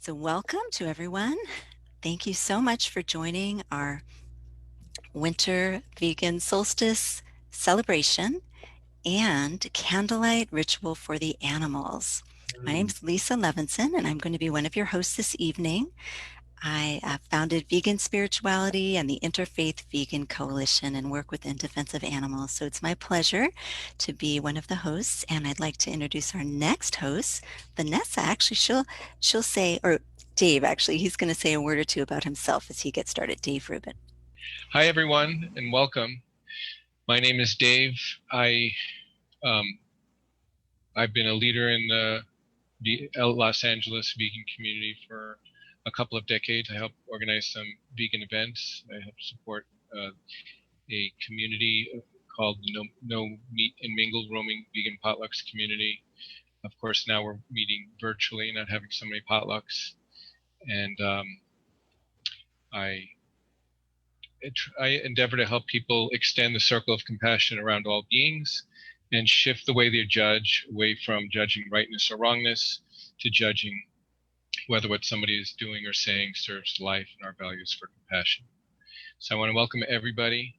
So welcome to everyone. Thank you so much for joining our winter vegan solstice celebration and candlelight ritual for the animals. My name is Lisa Levinson, and I'm going to be one of your hosts this evening. I founded Vegan Spirituality and the Interfaith Vegan Coalition and work with In Defense of Animals. So it's my pleasure to be one of the hosts, and I'd like to introduce our next host, Vanessa. Actually, she'll say, or Dave, actually, he's going to say a word or two about himself as he gets started. Dave Rubin. Hi, everyone, and welcome. My name is Dave. I've been a leader in the Los Angeles vegan community for a couple of decades. I helped organize some vegan events. I helped support a community called No Meat Mingle roaming vegan potlucks community. Of course, now we're meeting virtually, not having so many potlucks. And I endeavor to help people extend the circle of compassion around all beings and shift the way they judge away from judging rightness or wrongness to judging whether what somebody is doing or saying serves life and our values for compassion. So I want to welcome everybody,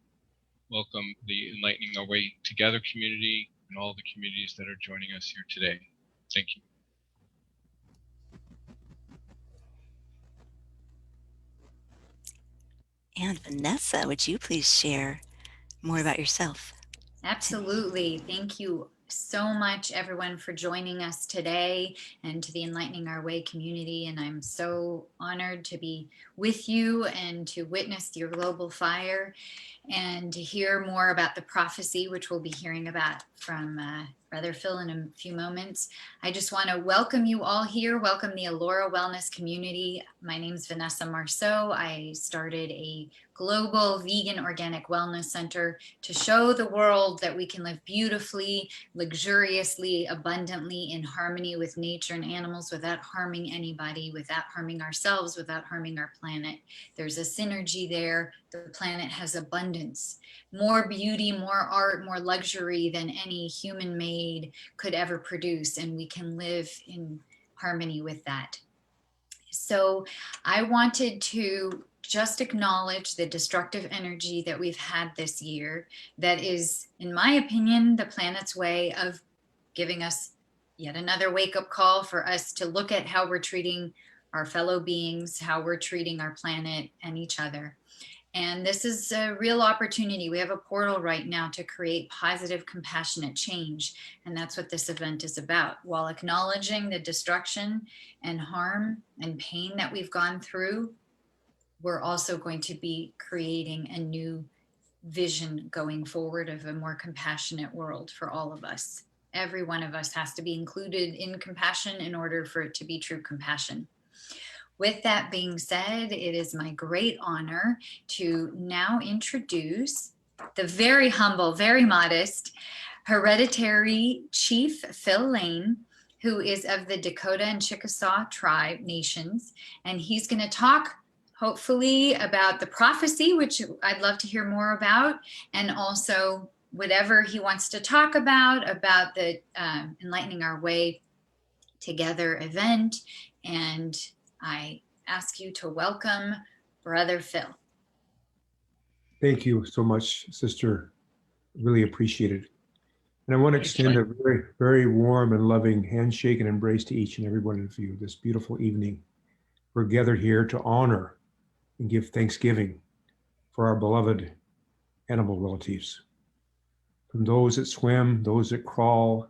welcome the Enlightening Our Way Together community and all the communities that are joining us here today. Thank you. And Vanessa, would you please share more about yourself? Absolutely. Thank you so much, everyone, for joining us today and to the Enlightening Our Way community. And I'm so honored to be with you and to witness your global fire and to hear more about the prophecy, which we'll be hearing about from Brother Phil in a few moments. I just want to welcome you all here. Welcome the Ellora Wellness community. My name is Vanessa Marsot. I started a global vegan organic wellness center to show the world that we can live beautifully, luxuriously, abundantly in harmony with nature and animals without harming anybody, without harming ourselves, without harming our planet. There's a synergy there. The planet has abundance, more beauty, more art, more luxury than any human-made could ever produce, and we can live in harmony with that. So I wanted to just acknowledge the destructive energy that we've had this year that is, in my opinion, the planet's way of giving us yet another wake-up call for us to look at how we're treating our fellow beings, how we're treating our planet and each other. And this is a real opportunity. We have a portal right now to create positive, compassionate change. And that's what this event is about. While acknowledging the destruction and harm and pain that we've gone through, we're also going to be creating a new vision going forward of a more compassionate world for all of us. Every one of us has to be included in compassion in order for it to be true compassion. With that being said, it is my great honor to now introduce the very humble, very modest, hereditary Chief Phil Lane, who is of the Dakota and Chickasaw tribe nations. And he's going to talk, hopefully, about the prophecy, which I'd love to hear more about, and also whatever he wants to talk about the Enlightening Our Way Together event. And I ask you to welcome Brother Phil. Thank you so much, sister. Really appreciate it. And I want to extend a very, very warm and loving handshake and embrace to each and every one of you this beautiful evening. We're gathered here to honor and give thanksgiving for our beloved animal relatives. From those that swim, those that crawl,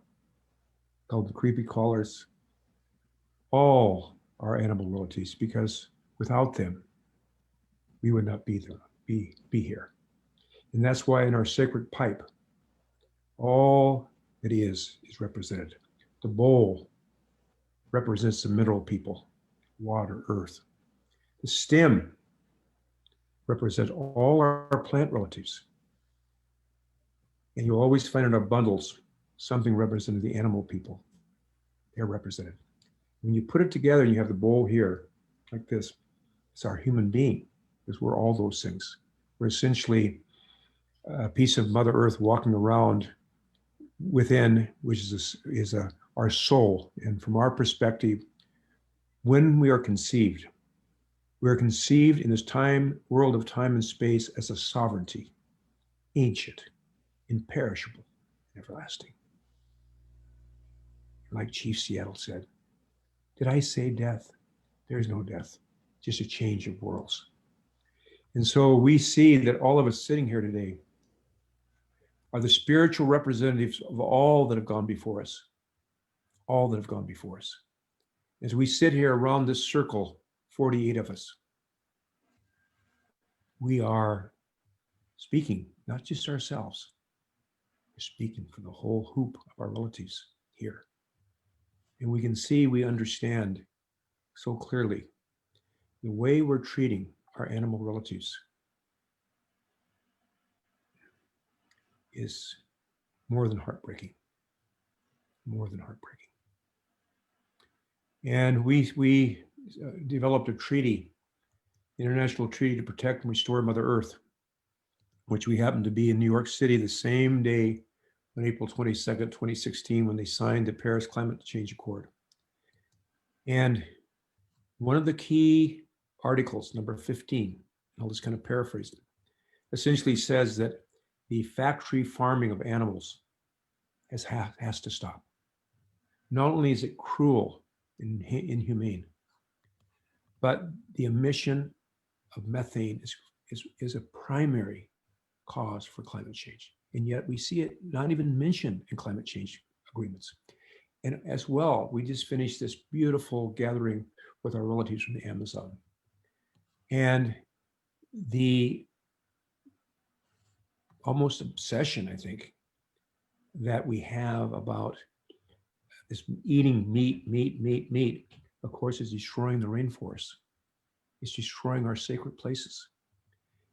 called the creepy crawlers, all our animal relatives, because without them, we would not be here. And that's why in our sacred pipe, all that is represented. The bowl represents the mineral people, water, earth. The stem represents all our plant relatives. And you'll always find in our bundles something representing the animal people. They're represented. When you put it together and you have the bowl here, like this, it's our human being, because we're all those things. We're essentially a piece of Mother Earth walking around within, which is our soul. And from our perspective, when we are conceived in this world of time and space as a sovereignty, ancient, imperishable, and everlasting. Like Chief Seattle said, did I say death? There's no death, just a change of worlds. And so we see that all of us sitting here today are the spiritual representatives of all that have gone before us, all that have gone before us. As we sit here around this circle, 48 of us, we are speaking, not just ourselves, we're speaking for the whole hoop of our relatives here. And we can see, we understand so clearly the way we're treating our animal relatives is more than heartbreaking, more than heartbreaking. And we developed a treaty, international treaty to protect and restore Mother Earth, which we happened to be in New York City the same day on April 22nd, 2016, when they signed the Paris Climate Change Accord. And one of the key articles, number 15, I'll just kind of paraphrase it, essentially says that the factory farming of animals has to stop. Not only is it cruel and inhumane, but the emission of methane is a primary cause for climate change. And yet we see it not even mentioned in climate change agreements. And as well, we just finished this beautiful gathering with our relatives from the Amazon. And the almost obsession, I think, that we have about this eating meat, of course, is destroying the rainforest. It's destroying our sacred places.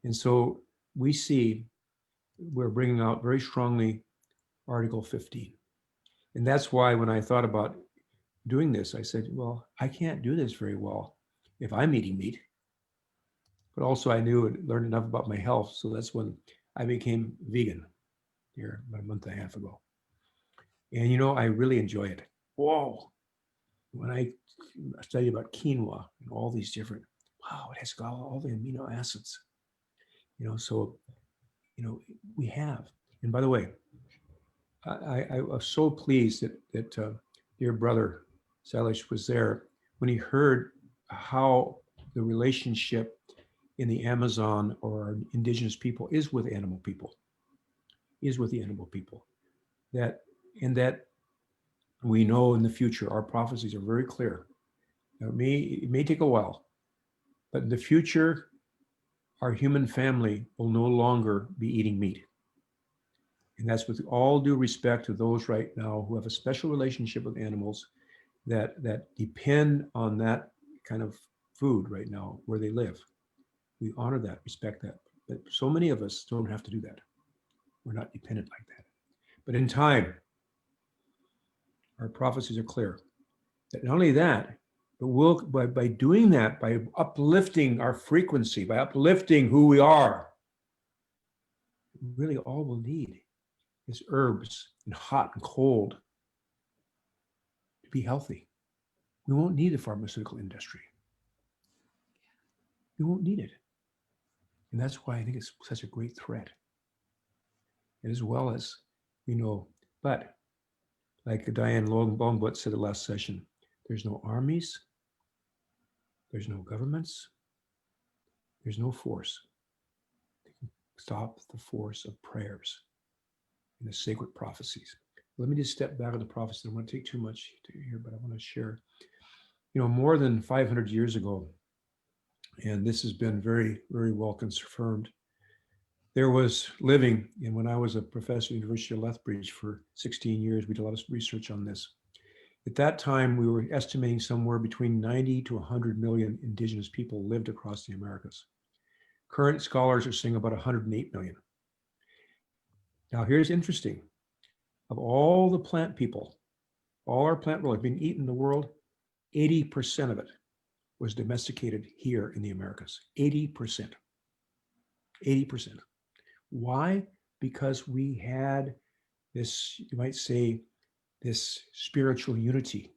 And so we see we're bringing out very strongly Article 15. And that's why when I thought about doing this, I said, well, I can't do this very well if I'm eating meat. But also I knew and learned enough about my health. So that's when I became vegan here about a month and a half ago. And you know, I really enjoy it. Whoa. When I study about quinoa and all these different, wow, it has got all the amino acids. You know, so, you know, we have. And by the way, I was so pleased that dear brother Salish was there when he heard how the relationship in the Amazon or indigenous people is with animal people, that we know in the future, our prophecies are very clear. Now, it may take a while, but in the future, our human family will no longer be eating meat. And that's with all due respect to those right now who have a special relationship with animals that depend on that kind of food right now where they live. We honor that, respect that. But so many of us don't have to do that. We're not dependent like that. But in time, our prophecies are clear. That not only that, but by doing that, by uplifting our frequency, by uplifting who we are, really all we'll need is herbs and hot and cold to be healthy. We won't need the pharmaceutical industry. We won't need it. And that's why I think it's such a great threat. And as well as, you know, but like Diane Longblood said the last session, there's no armies, there's no governments, there's no force that can stop the force of prayers and the sacred prophecies. Let me just step back on the prophecy. I don't want to take too much here, but I want to share, you know, more than 500 years ago, and this has been very, very well confirmed. There was living, and when I was a professor at the University of Lethbridge for 16 years, we did a lot of research on this. At that time, we were estimating somewhere between 90 to 100 million indigenous people lived across the Americas. Current scholars are saying about 108 million. Now, here's interesting. Of all the plant people, all our plant world being eaten in the world, 80% of it was domesticated here in the Americas. 80%. 80%. Why? Because we had this, you might say, this spiritual unity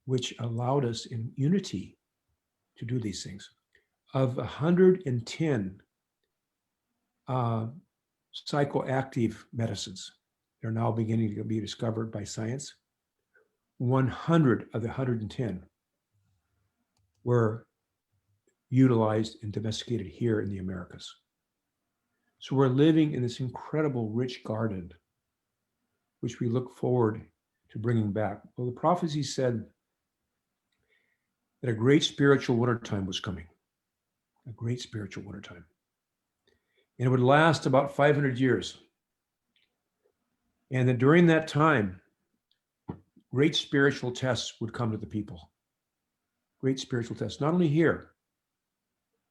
which allowed us in unity to do these things. Of 110 psychoactive medicines, they're now beginning to be discovered by science. 100 of the 110 were utilized and domesticated here in the Americas. So we're living in this incredible rich garden, which we look forward to bringing back. Well, the prophecy said that a great spiritual wintertime was coming, a great spiritual wintertime. And it would last about 500 years. And that during that time, great spiritual tests would come to the people. Great spiritual tests, not only here,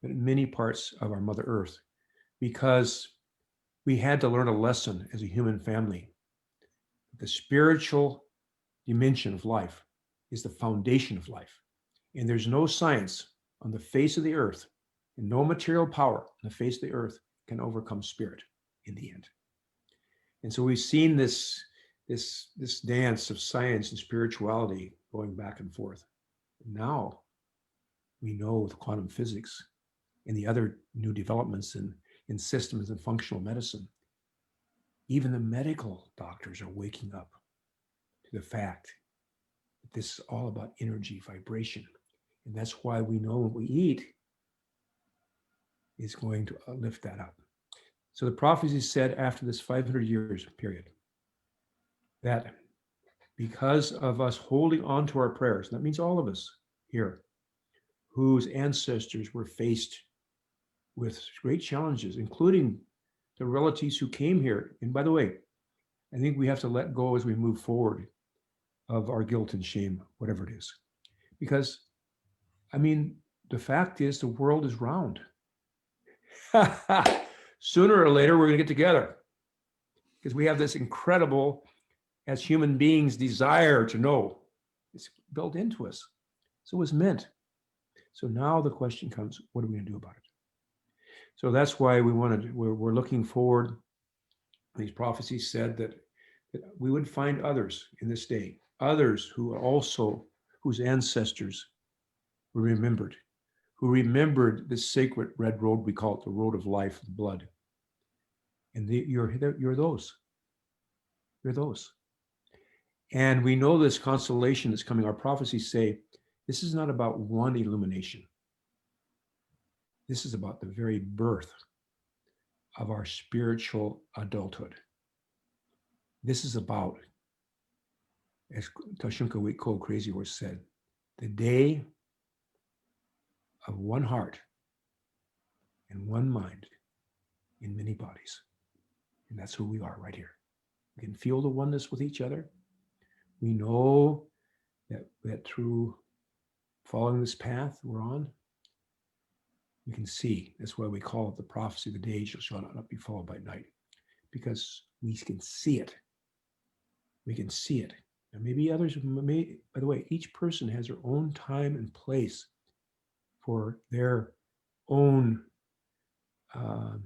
but in many parts of our Mother Earth, because we had to learn a lesson as a human family. The spiritual dimension of life is the foundation of life. And there's no science on the face of the earth and no material power on the face of the earth can overcome spirit in the end. And so we've seen this dance of science and spirituality going back and forth. Now we know with quantum physics and the other new developments in systems and functional medicine, even the medical doctors are waking up to the fact that this is all about energy, vibration. And that's why we know what we eat is going to lift that up. So the prophecy said after this 500 years period, that because of us holding on to our prayers, that means all of us here, whose ancestors were faced with great challenges, including the relatives who came here. And by the way, I think we have to let go as we move forward of our guilt and shame, whatever it is. Because, I mean, the fact is the world is round. Sooner or later, we're going to get together because we have this incredible, as human beings, desire to know. It's built into us. So it was meant. So now the question comes, what are we going to do about it? So that's why we're looking forward. These prophecies said that we would find others in this day, others whose ancestors were remembered, who remembered this sacred red road, we call it the road of life and blood. And you're those. You're those. And we know this constellation that's coming. Our prophecies say this is not about one illumination. This is about the very birth of our spiritual adulthood. This is about, as Tashunka Wiko Crazy Horse said, the day of one heart and one mind in many bodies. And that's who we are right here. We can feel the oneness with each other. We know that through following this path we're on, we can see. That's why we call it the prophecy of the day shall not be followed by night, because we can see it. We can see it. And maybe others may, by the way, each person has their own time and place for their own, how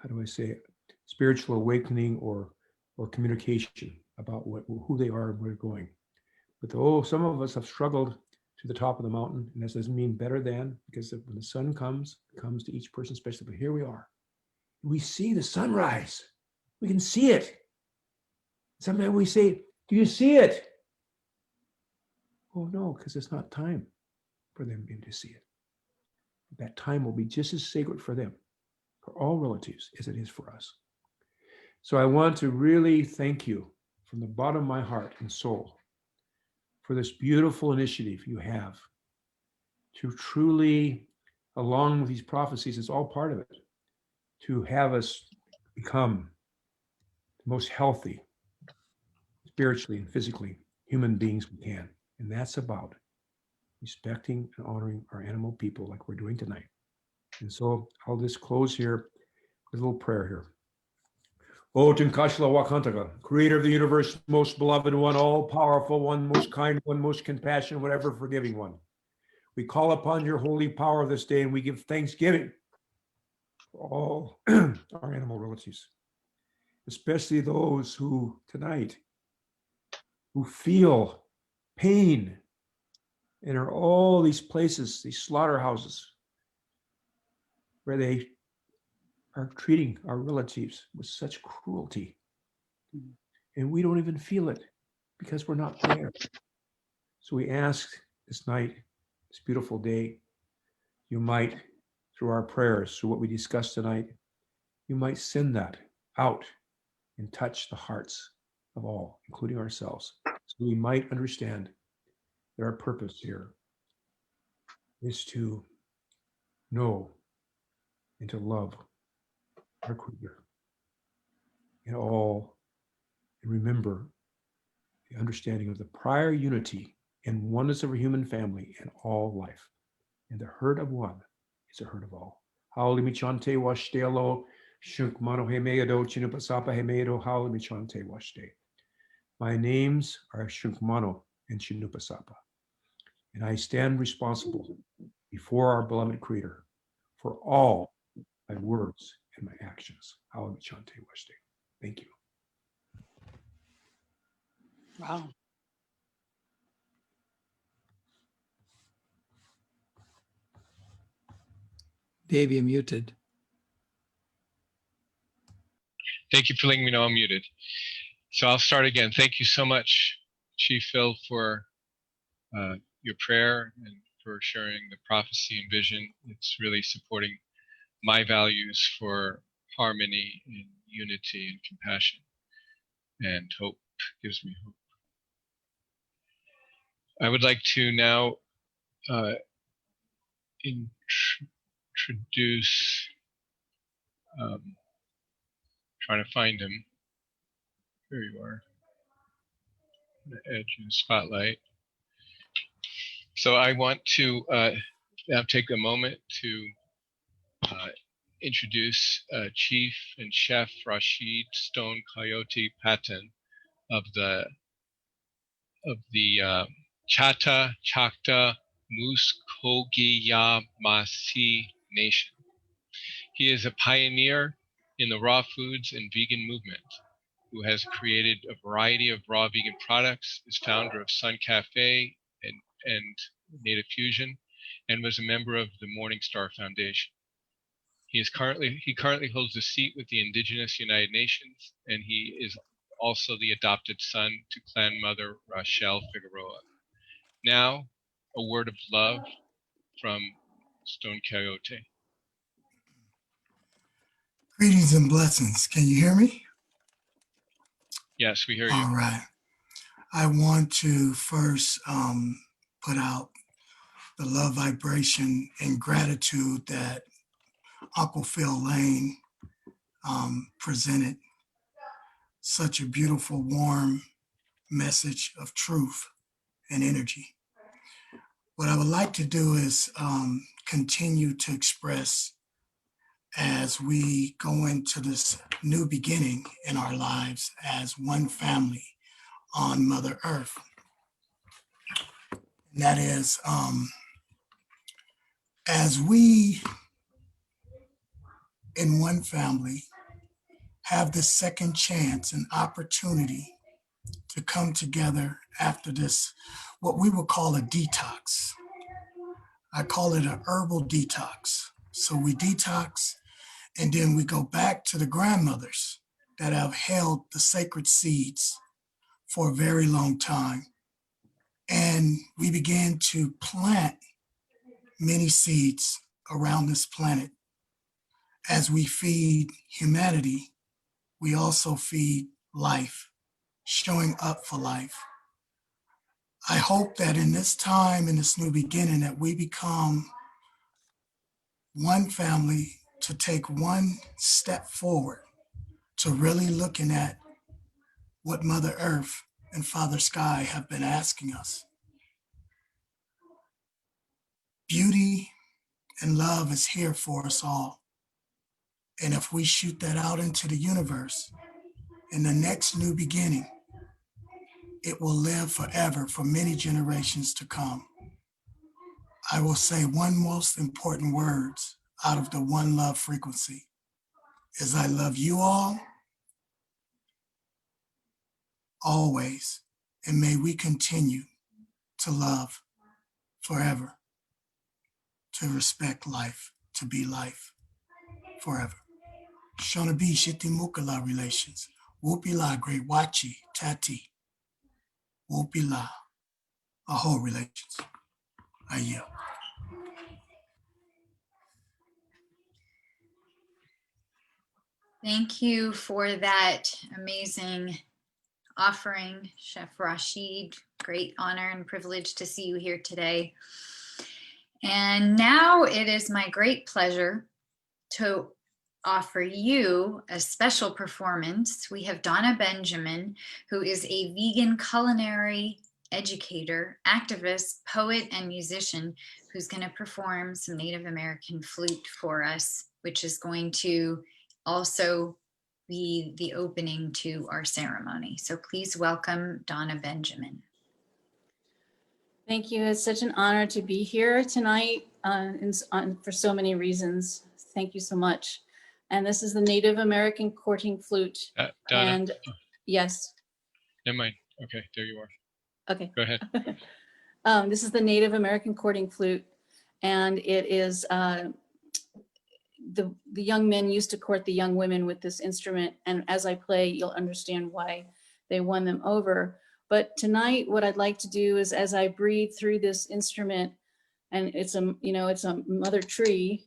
do I say it, spiritual awakening or communication about who they are and where they're going. But some of us have struggled to the top of the mountain, and this doesn't mean better than, because when the sun comes to each person especially, but here we are. We see the sunrise. We can see it. Sometimes we say, do you see it? Oh no, because it's not time for them to see it. That time will be just as sacred for them, for all relatives, as it is for us. So I want to really thank you from the bottom of my heart and soul for this beautiful initiative you have to truly, along with these prophecies, it's all part of it, to have us become the most healthy, spiritually and physically, human beings we can. And that's about respecting and honoring our animal people like we're doing tonight. And so I'll just close here with a little prayer here. O Tinkashla Wakantaka, creator of the universe, most beloved one, all powerful one, most kind one, most compassionate, whatever forgiving one. We call upon your holy power this day and we give thanksgiving for all our animal relatives, especially those who tonight, who feel pain And there are all these places, these slaughterhouses, where they are treating our relatives with such cruelty. And we don't even feel it because we're not there. So we ask this night, this beautiful day, you might, through our prayers, through what we discussed tonight, you might send that out and touch the hearts of all, including ourselves, so we might understand that our purpose here is to know and to love our Creator in all, and remember the understanding of the prior unity and oneness of a human family and all life. And the herd of one is a herd of all. Haolimichante washtelo, shunkmano hemeado, chinupasapa hemeado, haolimichante washte. My names are Shunkmano and Chinupasapa, and I stand responsible before our beloved Creator for all my words and my actions. Haolimichante washte. Thank you. Wow. Dave, you're muted. Thank you for letting me know I'm muted. So I'll start again. Thank you so much, Chief Phil, for your prayer and for sharing the prophecy and vision. It's really supporting my values for harmony and unity and compassion and hope. Gives me hope. I would like to now introduce, trying to find him. There you are, the edge in the spotlight. So I want to now take a moment to introduce Chief and Chef Rawsheed Stone Coyote Patton of the Chata Chakta Muskogee Masi Nation. He is a pioneer in the raw foods and vegan movement, who has created a variety of raw vegan products, is founder of Sun Cafe and Native Fusion, and was a member of the Morning Star Foundation. He currently holds a seat with the Indigenous United Nations, and he is also the adopted son to clan mother Rochelle Figueroa. Now, a word of love from Stone Coyote. Greetings and blessings. Can you hear me? Yes, we hear you. All right. I want to first put out the love vibration and gratitude that Uncle Phil Lane presented. Such a beautiful, warm message of truth and energy. What I would like to do is continue to express as we go into this new beginning in our lives as one family on Mother Earth. And that is, as we in one family have this second chance and opportunity to come together after this, what we would call a detox. I call it an herbal detox. So we detox, and then we go back to the grandmothers that have held the sacred seeds for a very long time. And we began to plant many seeds around this planet. As we feed humanity, we also feed life, showing up for life. I hope that in this time, in this new beginning, that we become one family to take one step forward to really looking at what Mother Earth and Father Sky have been asking us. Beauty and love is here for us all. And if we shoot that out into the universe, in the next new beginning, it will live forever for many generations to come. I will say one most important words out of the one love frequency is I love you all, always, and may we continue to love. forever, to respect life, to be life forever. Shona B, Shiti Mukala relations. Wupila, Great Wachi, Tati. Wupila, Aho relations. I yield. Thank you for that amazing offering, Chef Rawsheed. Great honor and privilege to see you here today. And now it is my great pleasure to offer you a special performance. We have Donna Benjamin, who is a vegan culinary educator, activist, poet, and musician, who's going to perform some Native American flute for us, which is going to also be the opening to our ceremony. So please welcome Donna Benjamin. Thank you. It's such an honor to be here tonight for so many reasons. Thank you so much. And this is the Native American courting flute. Donna? And yes. Never mind. Okay, there you are. Okay. Go ahead. This is the Native American courting flute. And it is, the young men used to court the young women with this instrument. And as I play, you'll understand why they won them over. But tonight, what I'd like to do is, as I breathe through this instrument, and it's a mother tree.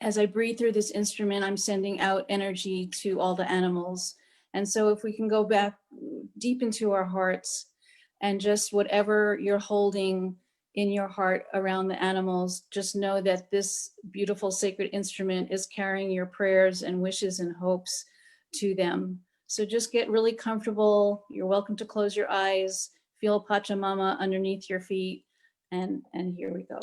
As I breathe through this instrument, I'm sending out energy to all the animals. And so if we can go back deep into our hearts, and just whatever you're holding in your heart around the animals, just know that this beautiful sacred instrument is carrying your prayers and wishes and hopes to them. So just get really comfortable. You're welcome to close your eyes, feel Pachamama underneath your feet, and here we go.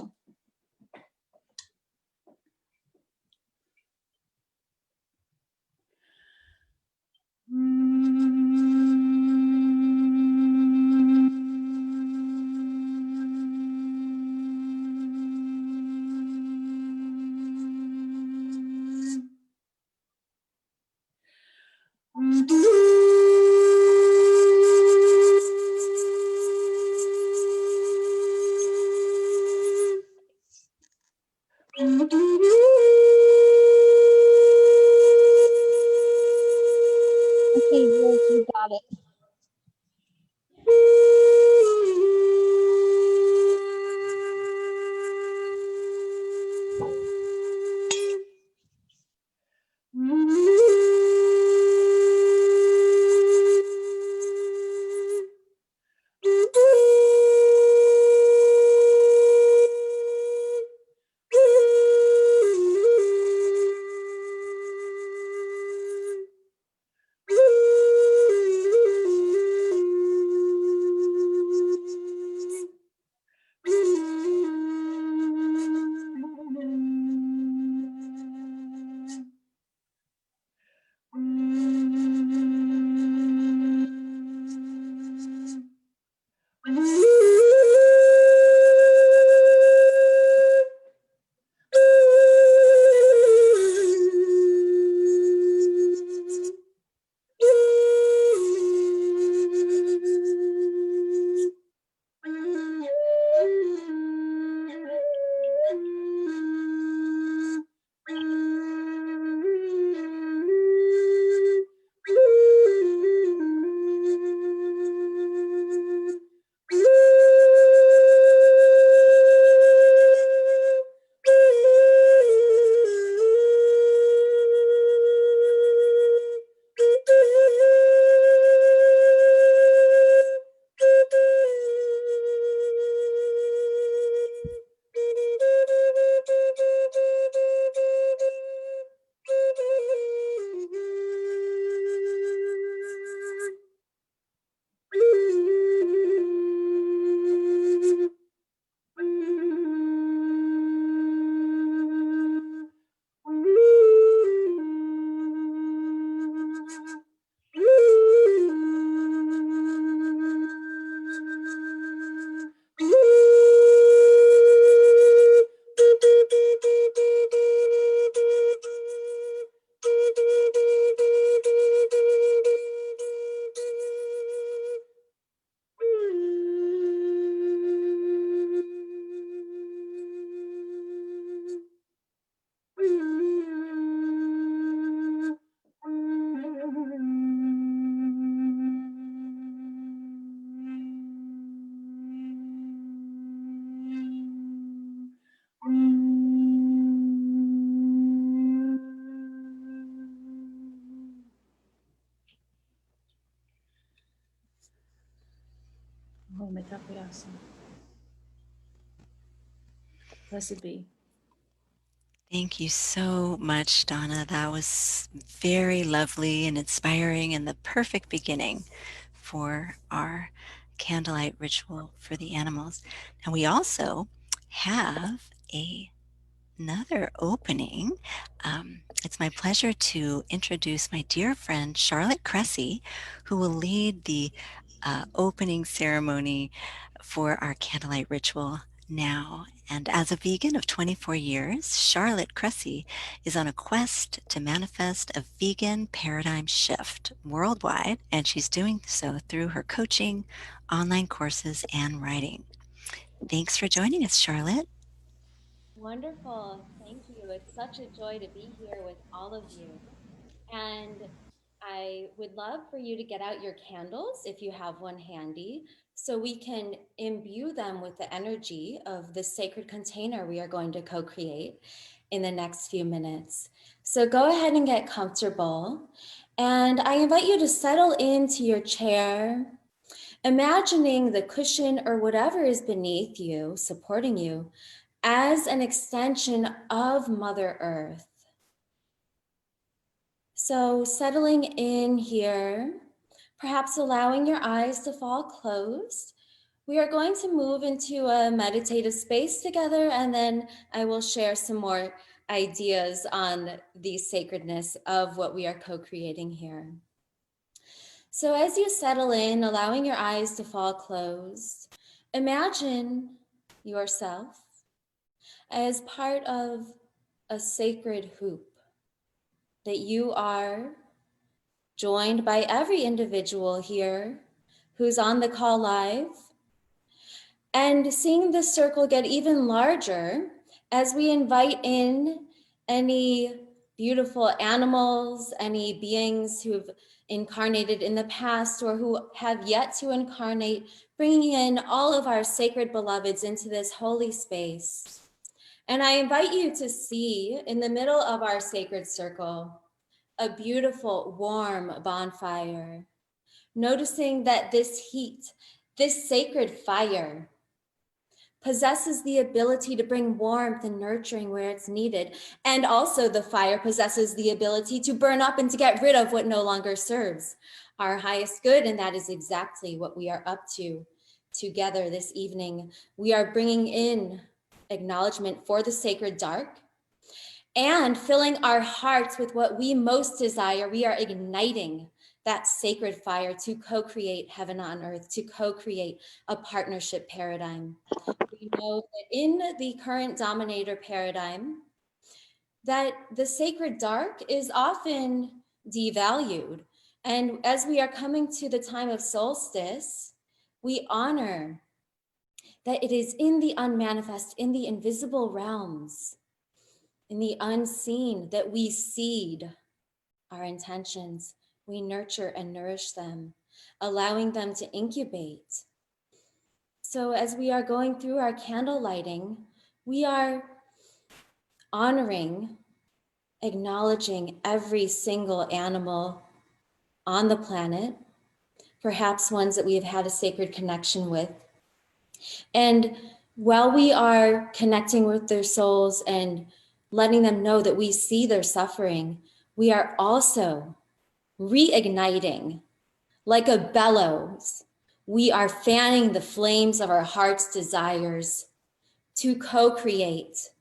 Awesome. Blessed be. Thank you so much, Donna. That was very lovely and inspiring and the perfect beginning for our candlelight ritual for the animals. And we also have another opening. It's my pleasure to introduce my dear friend Charlotte Cressey, who will lead the opening ceremony for our candlelight ritual now. And as a vegan of 24 years, Charlotte Cressey is on a quest to manifest a vegan paradigm shift worldwide, and she's doing so through her coaching, online courses, and writing. Thanks for joining us, Charlotte. Wonderful. Thank you. It's such a joy to be here with all of you. And I would love for you to get out your candles if you have one handy, so we can imbue them with the energy of the sacred container we are going to co-create in the next few minutes. So go ahead and get comfortable. And I invite you to settle into your chair, imagining the cushion or whatever is beneath you, supporting you, as an extension of Mother Earth. So settling in here, perhaps allowing your eyes to fall closed. We are going to move into a meditative space together, and then I will share some more ideas on the sacredness of what we are co-creating here. So as you settle in, allowing your eyes to fall closed, imagine yourself as part of a sacred hoop, that you are joined by every individual here who's on the call live, and seeing the circle get even larger as we invite in any beautiful animals, any beings who've incarnated in the past or who have yet to incarnate, bringing in all of our sacred beloveds into this holy space. And I invite you to see in the middle of our sacred circle, a beautiful warm bonfire, noticing that this heat, this sacred fire, possesses the ability to bring warmth and nurturing where it's needed. And also the fire possesses the ability to burn up and to get rid of what no longer serves our highest good. And that is exactly what we are up to together this evening. We are bringing in acknowledgement for the sacred dark and filling our hearts with what we most desire. We are igniting that sacred fire to co-create heaven on earth, to co-create a partnership paradigm. We know that in the current dominator paradigm, that the sacred dark is often devalued. And as we are coming to the time of solstice, we honor that it is in the unmanifest, in the invisible realms, in the unseen, that we seed our intentions. We nurture and nourish them, allowing them to incubate. So as we are going through our candle lighting, we are honoring, acknowledging every single animal on the planet, perhaps ones that we have had a sacred connection with. And while we are connecting with their souls and letting them know that we see their suffering, we are also reigniting, like a bellows. We are fanning the flames of our heart's desires to co-create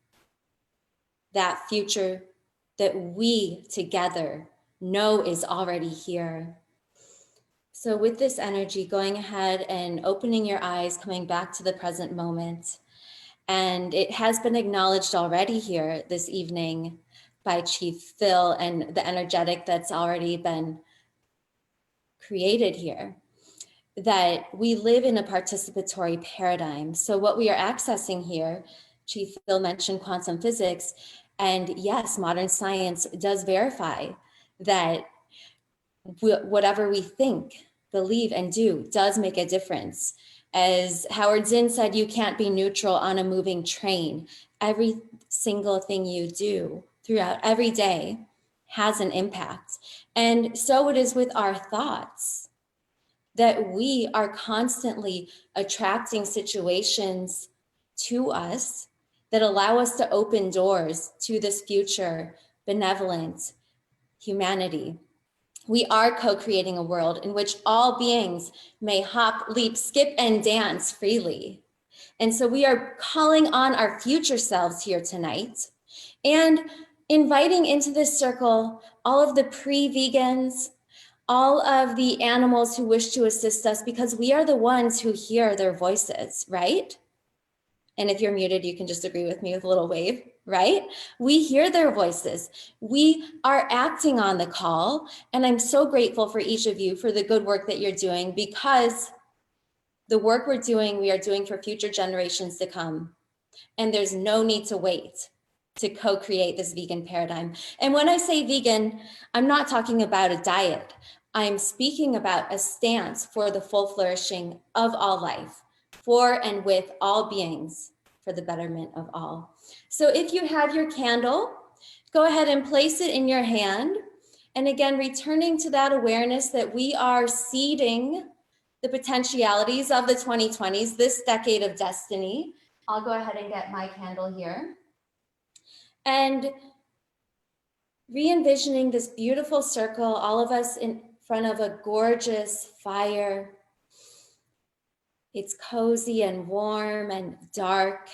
that future that we together know is already here. So with this energy, going ahead and opening your eyes, coming back to the present moment. And it has been acknowledged already here this evening by Chief Phil and the energetic that's already been created here, that we live in a participatory paradigm. So what we are accessing here, Chief Phil mentioned quantum physics, and yes, modern science does verify that whatever we think, believe, and do does make a difference. As Howard Zinn said, you can't be neutral on a moving train. Every single thing you do throughout every day has an impact. And so it is with our thoughts. that we are constantly attracting situations to us that allow us to open doors to this future benevolent humanity. We are co-creating a world in which all beings may hop, leap, skip, and dance freely. And so we are calling on our future selves here tonight and inviting into this circle all of the pre-vegans, all of the animals who wish to assist us, because we are the ones who hear their voices, right? And if you're muted, you can just agree with me with a little wave, right? We hear their voices. We are acting on the call. And I'm so grateful for each of you for the good work that you're doing, because the work we're doing, we are doing for future generations to come. And there's no need to wait to co-create this vegan paradigm. And when I say vegan, I'm not talking about a diet. I'm speaking about a stance for the full flourishing of all life, for and with all beings, for the betterment of all. So if you have your candle, go ahead and place it in your hand. And again, returning to that awareness that we are seeding the potentialities of the 2020s, this decade of destiny. I'll go ahead and get my candle here. And re-envisioning this beautiful circle, all of us in front of a gorgeous fire. It's cozy and warm and dark,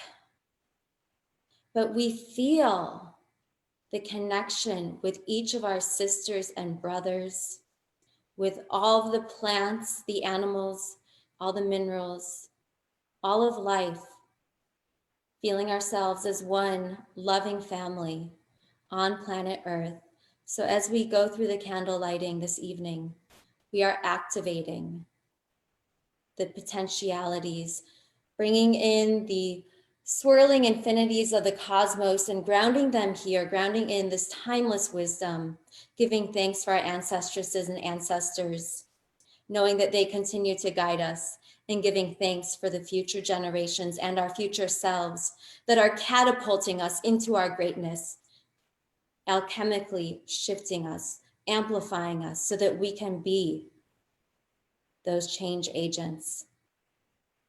but we feel the connection with each of our sisters and brothers, with all the plants, the animals, all the minerals, all of life, feeling ourselves as one loving family on planet Earth. So as we go through the candle lighting this evening, we are activating the potentialities, bringing in the swirling infinities of the cosmos and grounding them here, grounding in this timeless wisdom, giving thanks for our ancestresses and ancestors, knowing that they continue to guide us, and giving thanks for the future generations and our future selves that are catapulting us into our greatness, alchemically shifting us, amplifying us so that we can be those change agents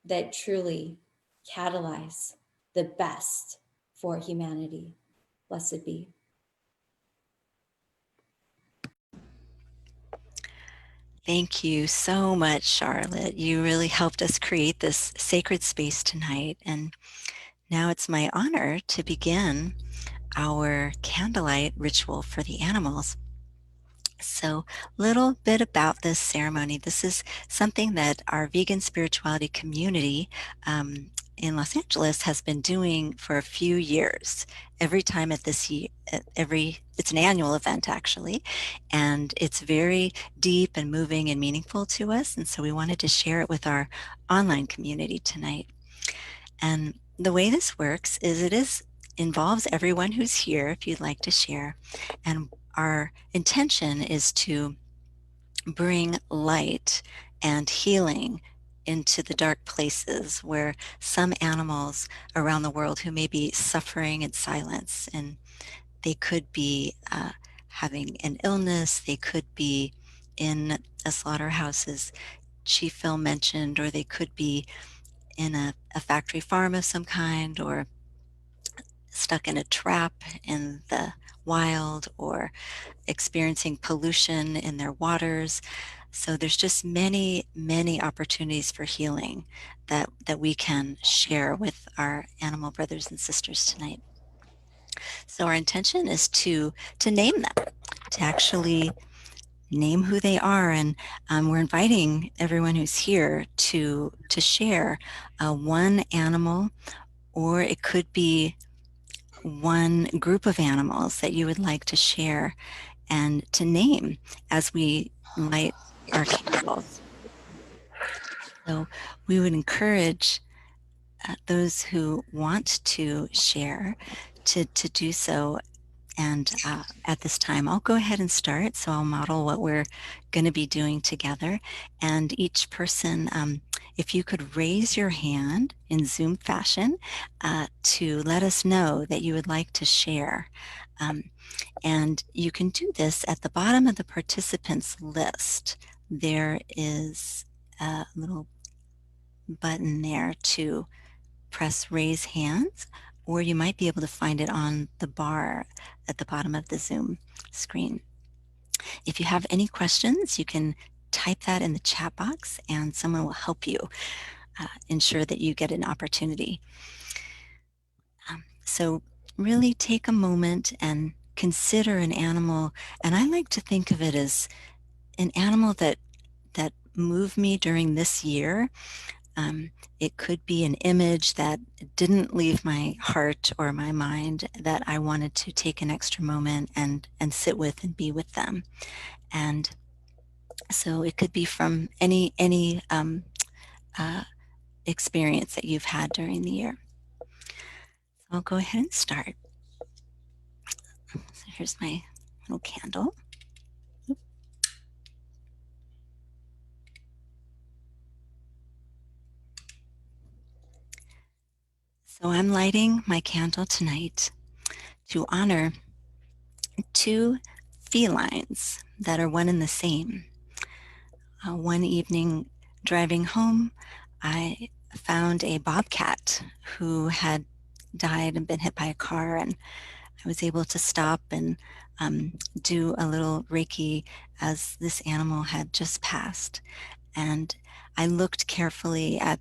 that truly catalyze the best for humanity. Blessed be. Thank you so much, Charlotte. You really helped us create this sacred space tonight. And now it's my honor to begin our candlelight ritual for the animals. So, little bit about this ceremony. This is something that our vegan spirituality community in Los Angeles has been doing for a few years. Every time at this year, it's an annual event actually, and it's very deep and moving and meaningful to us. And so we wanted to share it with our online community tonight. And the way this works is involves everyone who's here if you'd like to share. And our intention is to bring light and healing into the dark places where some animals around the world who may be suffering in silence, and they could be having an illness, they could be in a slaughterhouse as Chief Phil mentioned, or they could be in a factory farm of some kind, or stuck in a trap in the wild, or experiencing pollution in their waters. So there's just many, many opportunities for healing that we can share with our animal brothers and sisters tonight. So our intention is to name them, to actually name who they are, and we're inviting everyone who's here to share one animal, or it could be one group of animals that you would like to share and to name as we light our candles. So we would encourage those who want to share to do so. And at this time, I'll go ahead and start. So I'll model what we're going to be doing together. And each person, if you could raise your hand in Zoom fashion to let us know that you would like to share. And you can do this at the bottom of the participants list. There is a little button there to press raise hands, or you might be able to find it on the bar at the bottom of the Zoom screen. If you have any questions, you can type that in the chat box and someone will help you ensure that you get an opportunity. So really take a moment and consider an animal, and I like to think of it as an animal that moved me during this year. It could be an image that didn't leave my heart or my mind that I wanted to take an extra moment and sit with and be with them. And so it could be from any experience that you've had during the year. So I'll go ahead and start. So here's my little candle. So I'm lighting my candle tonight to honor two felines that are one and the same. One evening driving home, I found a bobcat who had died and been hit by a car, and I was able to stop and do a little Reiki as this animal had just passed. And I looked carefully at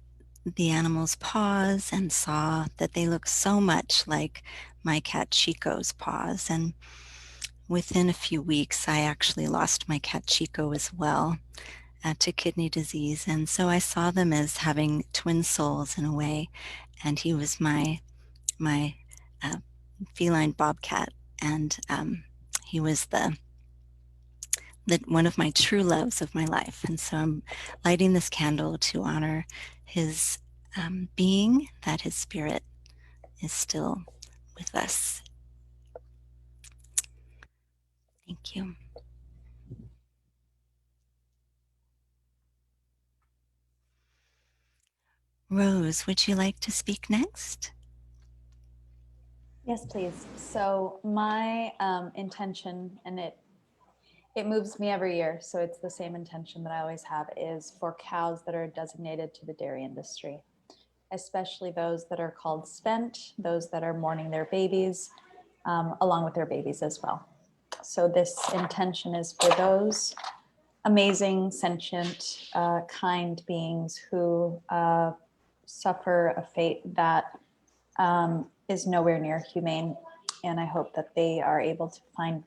the animal's paws and saw that they looked so much like my cat Chico's paws. And within a few weeks, I actually lost my cat Chico as well to kidney disease. And so I saw them as having twin souls in a way. And he was my feline bobcat, and he was the one of my true loves of my life. And so I'm lighting this candle to honor his being, that his spirit is still with us. Thank you. Rose, would you like to speak next? Yes, please. So my intention, and it moves me every year, so it's the same intention that I always have, is for cows that are designated to the dairy industry, especially those that are called spent, those that are mourning their babies, along with their babies as well. So this intention is for those amazing, sentient, kind beings who suffer a fate that is nowhere near humane. And I hope that they are able to find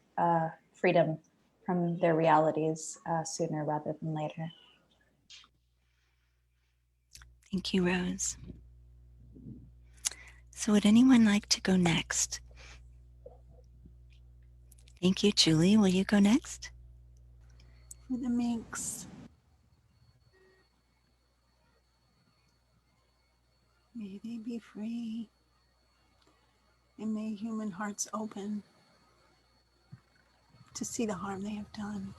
freedom from their realities sooner rather than later. Thank you, Rose. So would anyone like to go next? Thank you, Julie. Will you go next? For the minks. May they be free, and may human hearts open to see the harm they have done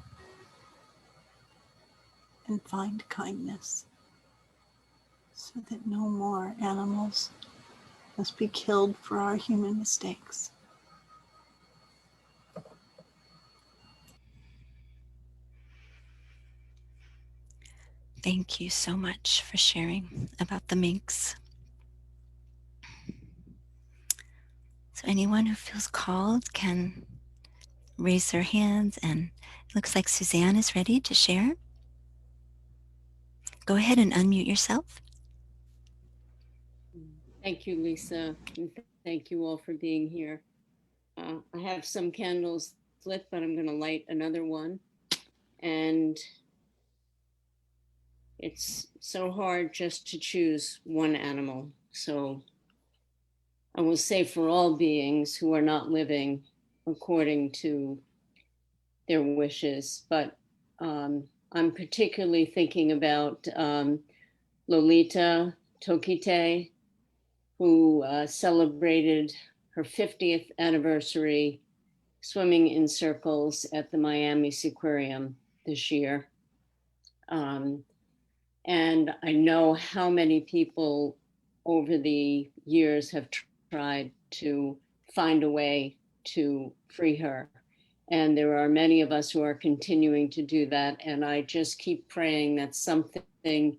and find kindness, so that no more animals must be killed for our human mistakes. Thank you so much for sharing about the minks. So anyone who feels called can raise their hands, and it looks like Suzanne is ready to share. Go ahead and unmute yourself. Thank you, Lisa. And thank you all for being here. I have some candles lit, but I'm going to light another one. And it's so hard just to choose one animal. So I will say for all beings who are not living according to their wishes, but I'm particularly thinking about Lolita Tokite, who celebrated her 50th anniversary swimming in circles at the Miami Seaquarium this year. And I know how many people over the years have tried to find a way to free her. And there are many of us who are continuing to do that. And I just keep praying that something everything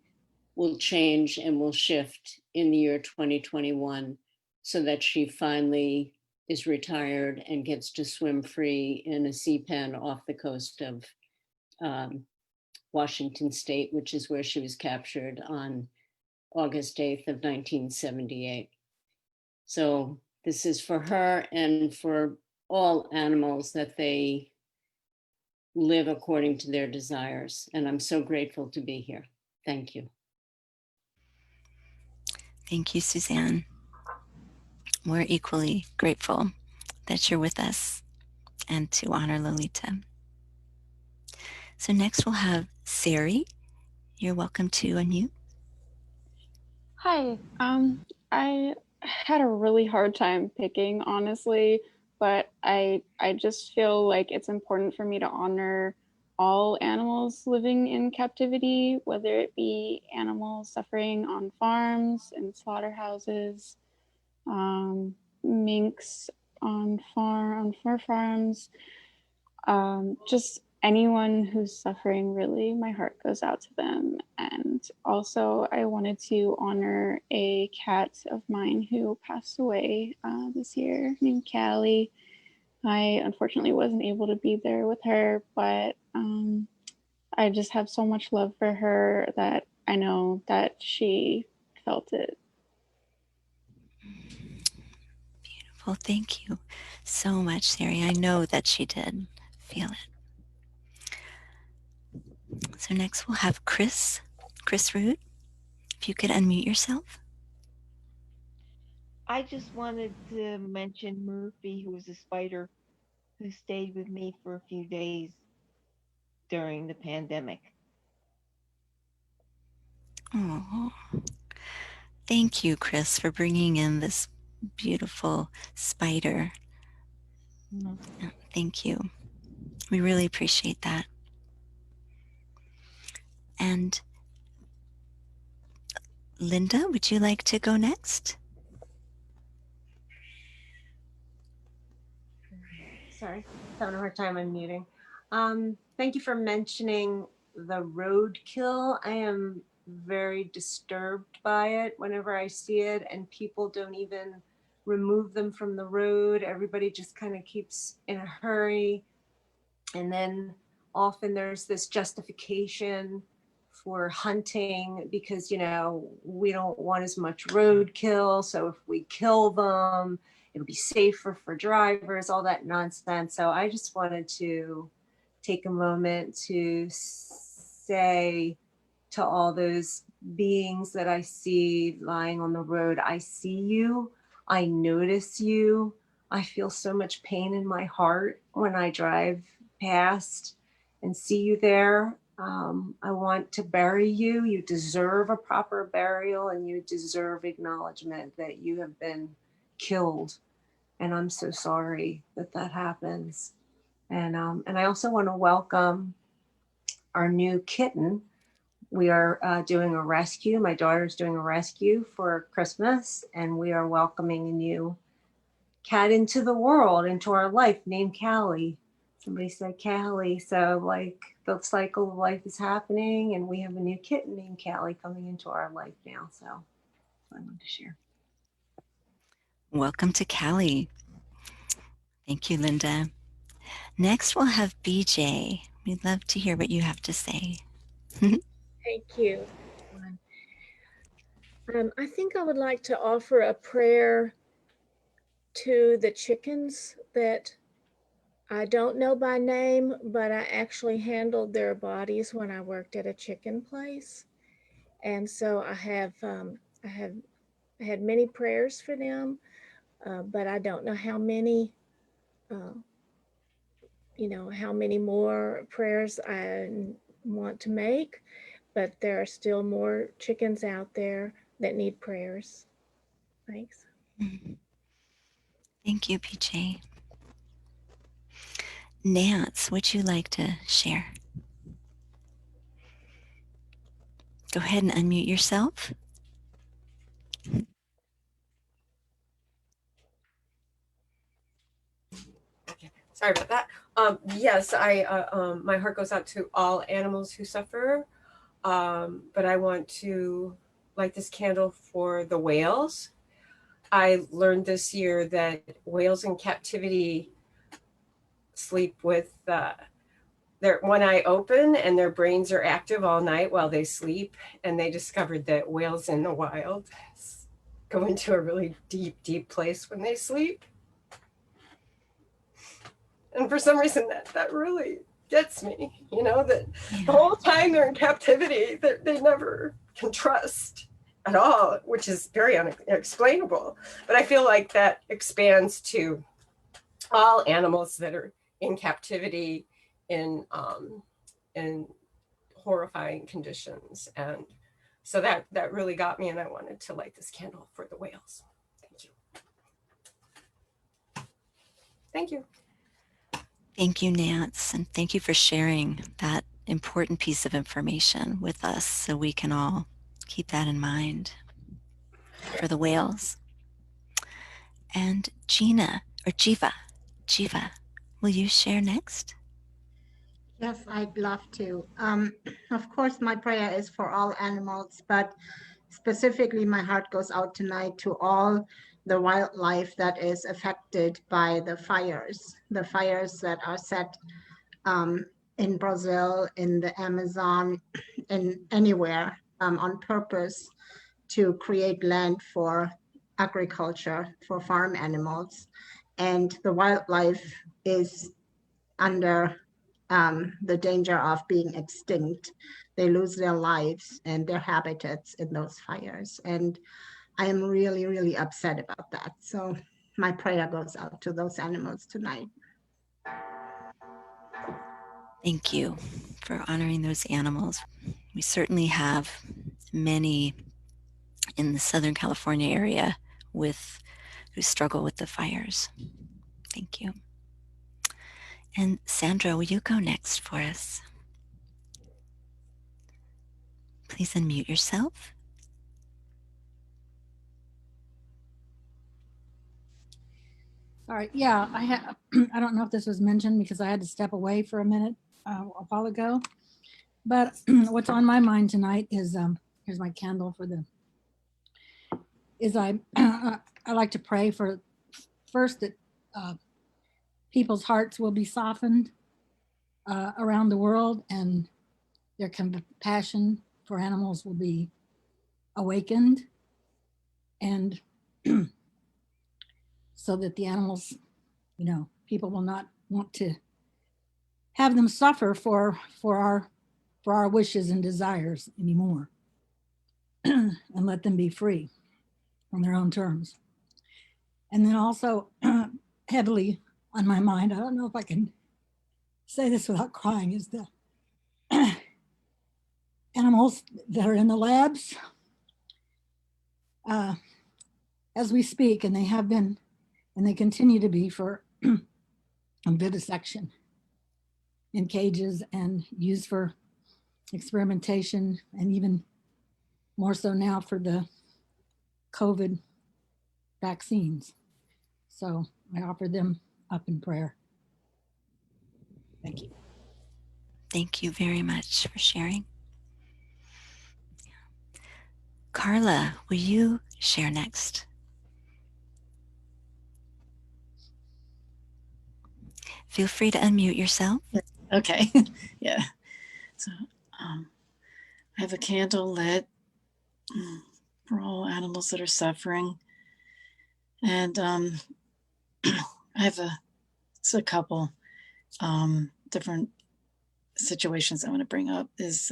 will change and will shift in the year 2021 so that she finally is retired and gets to swim free in a sea pen off the coast of Washington State, which is where she was captured on August 8th of 1978. So this is for her and for all animals, that they live according to their desires. And I'm so grateful to be here. Thank you. Thank you, Suzanne. We're equally grateful that you're with us and to honor Lolita. So next we'll have Sari. You're welcome to unmute. Hi. I had a really hard time picking, honestly, but I just feel like it's important for me to honor all animals living in captivity, whether it be animals suffering on farms and slaughterhouses, minks on fur farms, just anyone who's suffering. Really, my heart goes out to them. And also I wanted to honor a cat of mine who passed away this year, named Callie. I unfortunately wasn't able to be there with her, but I just have so much love for her that I know that she felt it. Beautiful. Thank you so much, Sari. I know that she did feel it. So next we'll have Chris Root. If you could unmute yourself. I just wanted to mention Murphy, who was a spider who stayed with me for a few days during the pandemic. Oh, thank you, Chris, for bringing in this beautiful spider. Mm-hmm. Thank you. We really appreciate that. And Linda, would you like to go next? Sorry, having a hard time unmuting. Thank you for mentioning the roadkill. I am very disturbed by it whenever I see it, and people don't even remove them from the road. Everybody just kind of keeps in a hurry. And then often there's this justification for hunting because, you know, we don't want as much roadkill. So if we kill them, it'll be safer for drivers, all that nonsense. So I just wanted to take a moment to say to all those beings that I see lying on the road, I see you, I notice you. I feel so much pain in my heart when I drive past and see you there. I want to bury you. You deserve a proper burial and you deserve acknowledgement that you have been killed. And I'm so sorry that that happens. And I also want to welcome our new kitten. We are doing a rescue. My daughter's doing a rescue for Christmas, and we are welcoming a new cat into the world, into our life, named Callie. Somebody said Callie. So like the cycle of life is happening, and we have a new kitten named Callie coming into our life now. So I wanted to share. Welcome to Callie. Thank you, Linda. Next, we'll have BJ. We'd love to hear what you have to say. Thank you. I think I would like to offer a prayer to the chickens that I don't know by name, but I actually handled their bodies when I worked at a chicken place. And so I had many prayers for them, but I don't know how many, how many more prayers I want to make, but there are still more chickens out there that need prayers. Thanks. Thank you, PJ. Nance, would you like to share? Go ahead and unmute yourself. Okay. Sorry about that. Yes, my heart goes out to all animals who suffer but I want to light this candle for the whales. I learned this year that whales in captivity sleep with their one eye open, and their brains are active all night while they sleep. And they discovered that whales in the wild go into a really deep, deep place when they sleep. And for some reason that really gets me, that the whole time they're in captivity, they never can trust at all, which is very unexplainable. But I feel like that expands to all animals that are in captivity in horrifying conditions. And so that really got me, and I wanted to light this candle for the whales. Thank you. Thank you. Thank you, Nance, and thank you for sharing that important piece of information with us so we can all keep that in mind for the whales. And Jiva, will you share next? Yes, I'd love to. Of course, my prayer is for all animals, but specifically my heart goes out tonight to all the wildlife that is affected by the fires that are set in Brazil, in the Amazon, in anywhere on purpose to create land for agriculture, for farm animals. And the wildlife is under the danger of being extinct. They lose their lives and their habitats in those fires. And I am really, really upset about that. So my prayer goes out to those animals tonight. Thank you for honoring those animals. We certainly have many in the Southern California area who struggle with the fires. Thank you. And Sandra, will you go next for us? Please unmute yourself. All right. Yeah, I don't know if this was mentioned because I had to step away for a minute a while ago. But what's on my mind tonight is here's my candle for the. I like to pray for first that people's hearts will be softened around the world, and their compassion for animals will be awakened, and so that the animals, people will not want to have them suffer for our wishes and desires anymore, and let them be free on their own terms. And then also heavily on my mind, I don't know if I can say this without crying, is the animals that are in the labs as we speak, and they have been, and they continue to be for vivisection in cages and used for experimentation, and even more so now for the COVID vaccines. So I offer them up in prayer. Thank you. Thank you very much for sharing. Carla, will you share next? Feel free to unmute yourself. Okay. Yeah. So I have a candle lit for all animals that are suffering. And I have a couple different situations I want to bring up is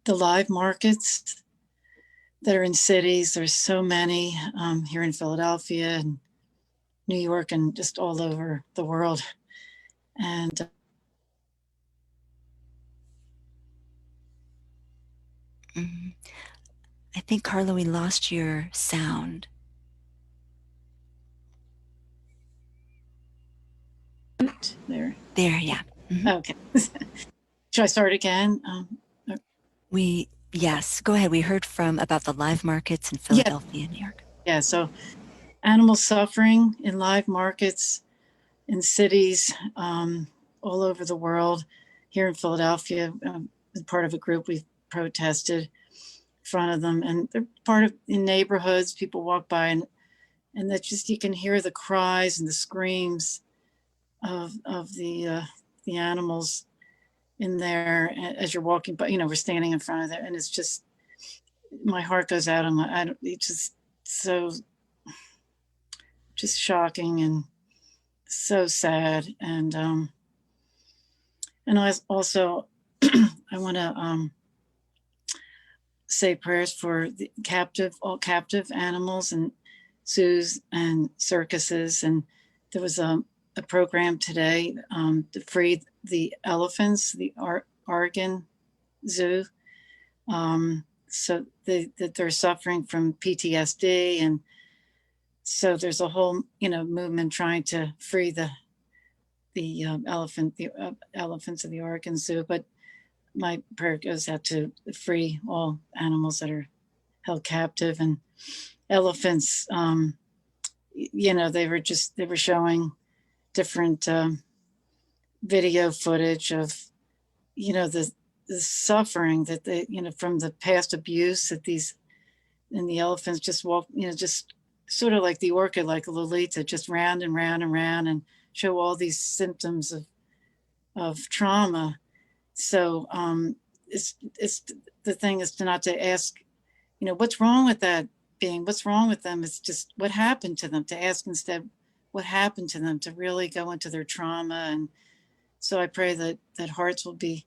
the live markets that are in cities. There's so many here in Philadelphia and New York and just all over the world. And I think, Carla, we lost your sound. There, yeah. Mm-hmm. Okay. Should I start again? Yes, go ahead. We heard about the live markets in Philadelphia and New York. Yeah, so animal suffering in live markets in cities all over the world. Here in Philadelphia, part of a group, we've protested in front of them, and they're part of in neighborhoods. People walk by, and that just, you can hear the cries and the screams of the animals in there as you're walking by. We're standing in front of there, and it's just, my heart goes out. It's just so, just shocking and so sad. And I also I want to say prayers for the all captive animals and zoos and circuses. And there was a program today to free the elephants, the Oregon Zoo. So that they're suffering from PTSD, and so there's a whole movement trying to free the elephants of the Oregon Zoo. But my prayer goes out to free all animals that are held captive. And elephants, they were showing different video footage of the suffering that they, from the past abuse that the elephants just walk, just sort of like the orchid, like Lolita, just round and round and round, and show all these symptoms of trauma. So it's the thing is to not to ask, what's wrong with that being, what's wrong with them? It's just what happened to them, to ask instead what happened to them, to really go into their trauma. And so I pray that hearts will be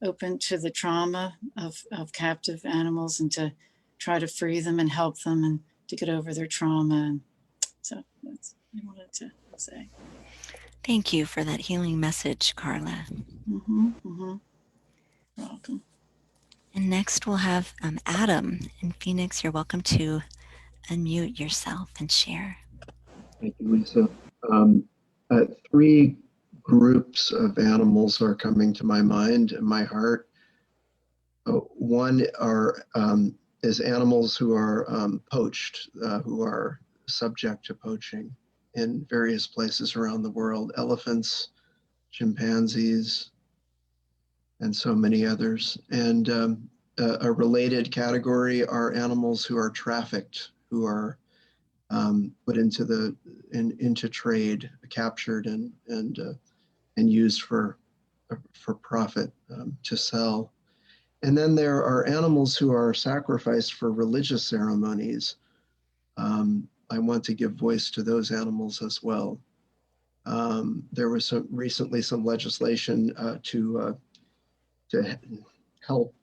open to the trauma of captive animals, and to try to free them and help them and to get over their trauma. And so that's what I wanted to say. Thank you for that healing message, Carla. You're welcome. And next we'll have Adam in Phoenix. You're welcome to unmute yourself and share. Thank you, Lisa. 3 groups of animals are coming to my mind and my heart. One is animals who are poached, who are subject to poaching in various places around the world: elephants, chimpanzees, and so many others. And a related category are animals who are trafficked, who are put into trade, captured and used for profit, to sell. And then there are animals who are sacrificed for religious ceremonies. I want to give voice to those animals as well. There was recently some legislation to help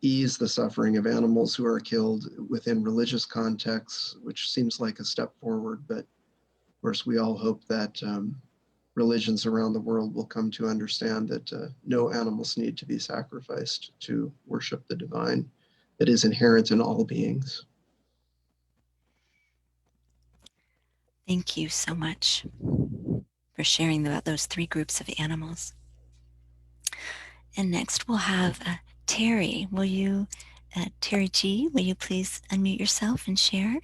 ease the suffering of animals who are killed within religious contexts, which seems like a step forward. But of course, we all hope that religions around the world will come to understand that no animals need to be sacrificed to worship the divine that is inherent in all beings. Thank you so much for sharing about those 3 groups of animals. And next we'll have Terry. Will you, Terry G., will you please unmute yourself and share?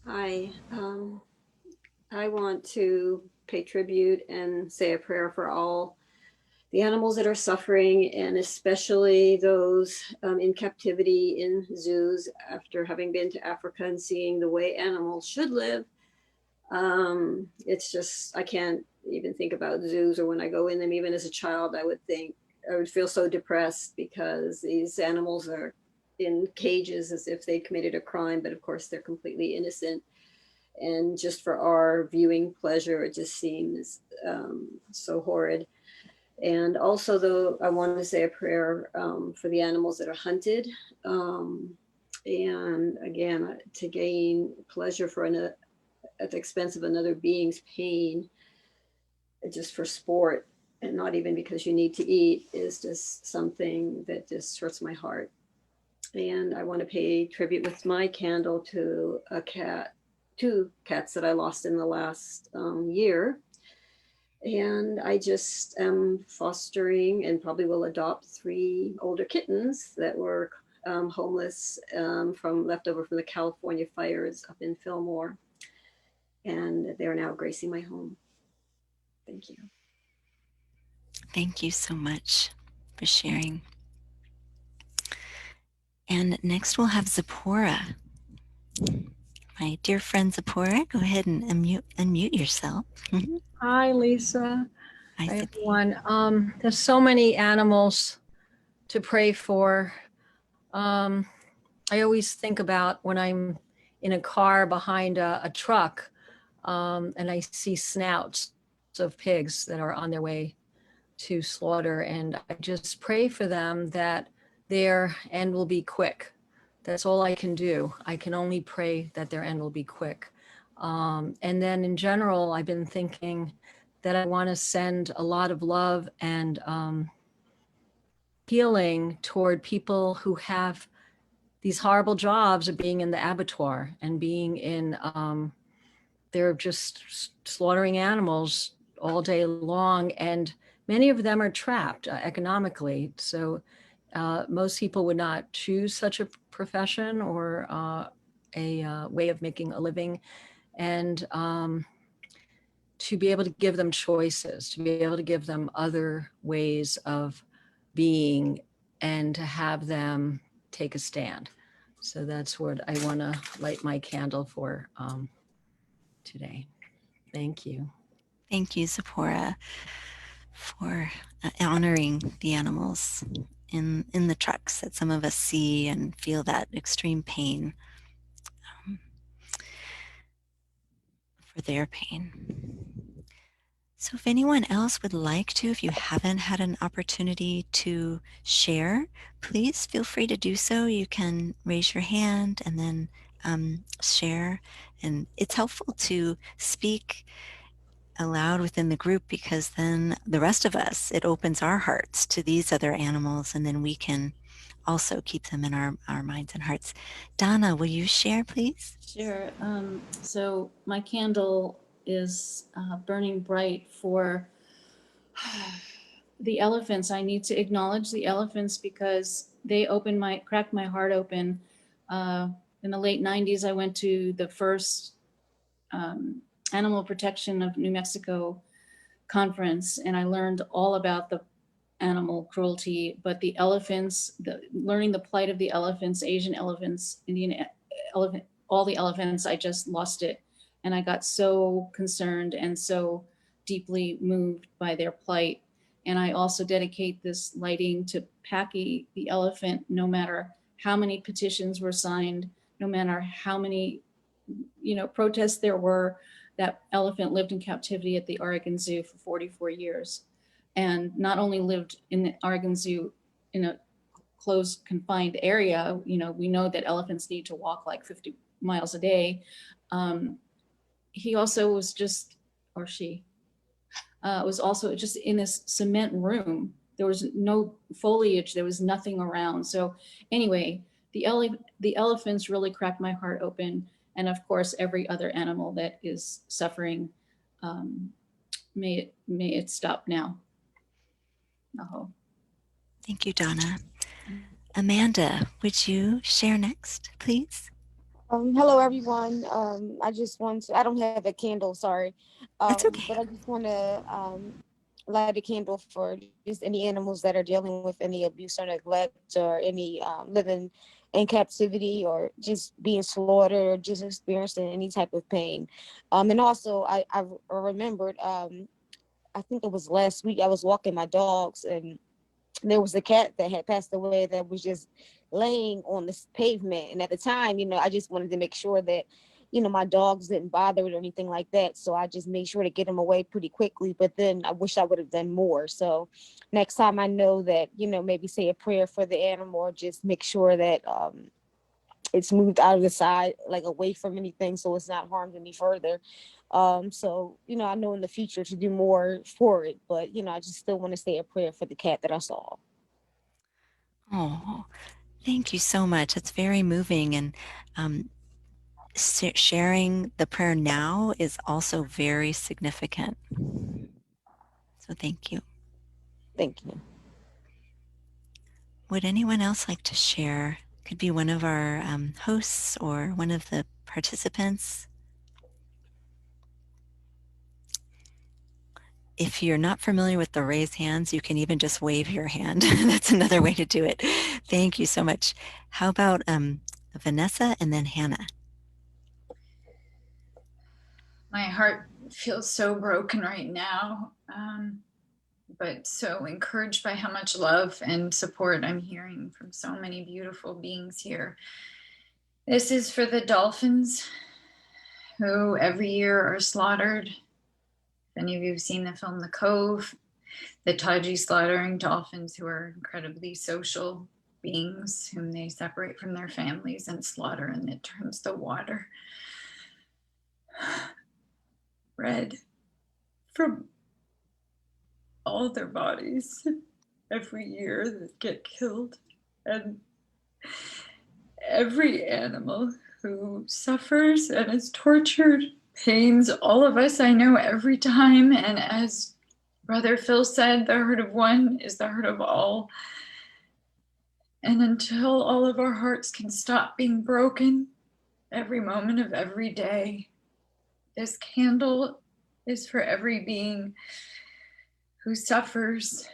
Hi. I want to pay tribute and say a prayer for all the animals that are suffering, and especially those in captivity in zoos. After having been to Africa and seeing the way animals should live, it's just, I can't even think about zoos, or when I go in them, even as a child, I would feel so depressed because these animals are in cages as if they committed a crime, but of course they're completely innocent. And just for our viewing pleasure, it just seems so horrid. And also, though, I want to say a prayer for the animals that are hunted. And again, to gain pleasure at the expense of another being's pain, just for sport, and not even because you need to eat, is just something that just hurts my heart. And I want to pay tribute with my candle to a cat, 2 cats that I lost in the last year. And I just am fostering and probably will adopt 3 older kittens that were homeless leftover from the California fires up in Fillmore. And they're now gracing my home. Thank you. Thank you so much, for sharing. And next we'll have Zipporah. My dear friend Zipporah, go ahead and unmute yourself. Hi, Lisa. Hi, everyone. There's so many animals to pray for. I always think about when I'm in a car behind a truck and I see snouts of pigs that are on their way to slaughter. And I just pray for them that their end will be quick. That's all I can do. I can only pray that their end will be quick. And then in general, I've been thinking that I want to send a lot of love and healing toward people who have these horrible jobs of being in the abattoir and being in, they're just slaughtering animals all day long. And many of them are trapped economically. So most people would not choose such a profession or a way of making a living. And to be able to give them choices, to be able to give them other ways of being and to have them take a stand. So that's what I want to light my candle for today. Thank you. Thank you, Zipporah, for honoring the animals in the trucks that some of us see and feel that extreme pain for their pain. So if anyone else would like to, if you haven't had an opportunity to share, please feel free to do so. You can raise your hand and then share. And it's helpful to speak aloud within the group because then the rest of us, it opens our hearts to these other animals and then we can also keep them in our minds and hearts. Donna, will you share, please? Sure. So my candle is burning bright for the elephants. I need to acknowledge the elephants because they cracked my heart open. In the late 90s, I went to the first Animal Protection of New Mexico conference, and I learned all about the animal cruelty, but the elephants, learning the plight of the elephants, Asian elephants, Indian elephant, all the elephants, I just lost it. And I got so concerned and so deeply moved by their plight. And I also dedicate this lighting to Packy, the elephant, no matter how many petitions were signed, no matter how many, protests there were. That elephant lived in captivity at the Oregon Zoo for 44 years. And not only lived in the Oregon Zoo in a closed, confined area, we know that elephants need to walk like 50 miles a day. He also was just, or she, was also just in this cement room. There was no foliage, there was nothing around. So anyway, the elephants really cracked my heart open. And of course, every other animal that is suffering, may it stop now. Aho. Thank you, Donna. Amanda, would you share next, please? Hello, everyone. I just want to, I don't have a candle, sorry. That's okay. But I just want to light a candle for just any animals that are dealing with any abuse or neglect or any living in captivity or just being slaughtered or just experiencing any type of pain. And also, I remembered, I think it was last week, I was walking my dogs and there was a cat that had passed away that was just laying on this pavement. And at the time, I just wanted to make sure that, my dogs didn't bother it or anything like that. So I just made sure to get them away pretty quickly. But then I wish I would have done more. So next time I know that, maybe say a prayer for the animal, or just make sure that it's moved out of the side, like away from anything, so it's not harmed any further. So, I know in the future to do more for it, but, I just still want to say a prayer for the cat that I saw. Oh, thank you so much. It's very moving. And sharing the prayer now is also very significant. So thank you. Thank you. Would anyone else like to share? Could be one of our hosts or one of the participants. if you're not familiar with the raise hands, you can even just wave your hand. That's another way to do it. Thank you so much. How about Vanessa and then Hannah? My heart feels so broken right now, but so encouraged by how much love and support I'm hearing from so many beautiful beings here. This is for the dolphins who every year are slaughtered. If any of you have seen the film The Cove, the Taji slaughtering dolphins, who are incredibly social beings whom they separate from their families and slaughter, and it turns the water red from all their bodies every year that get killed. And every animal who suffers and is tortured pains all of us, I know, every time. And as Brother Phil said, the hurt of one is the hurt of all. And until all of our hearts can stop being broken every moment of every day, this candle is for every being who suffers,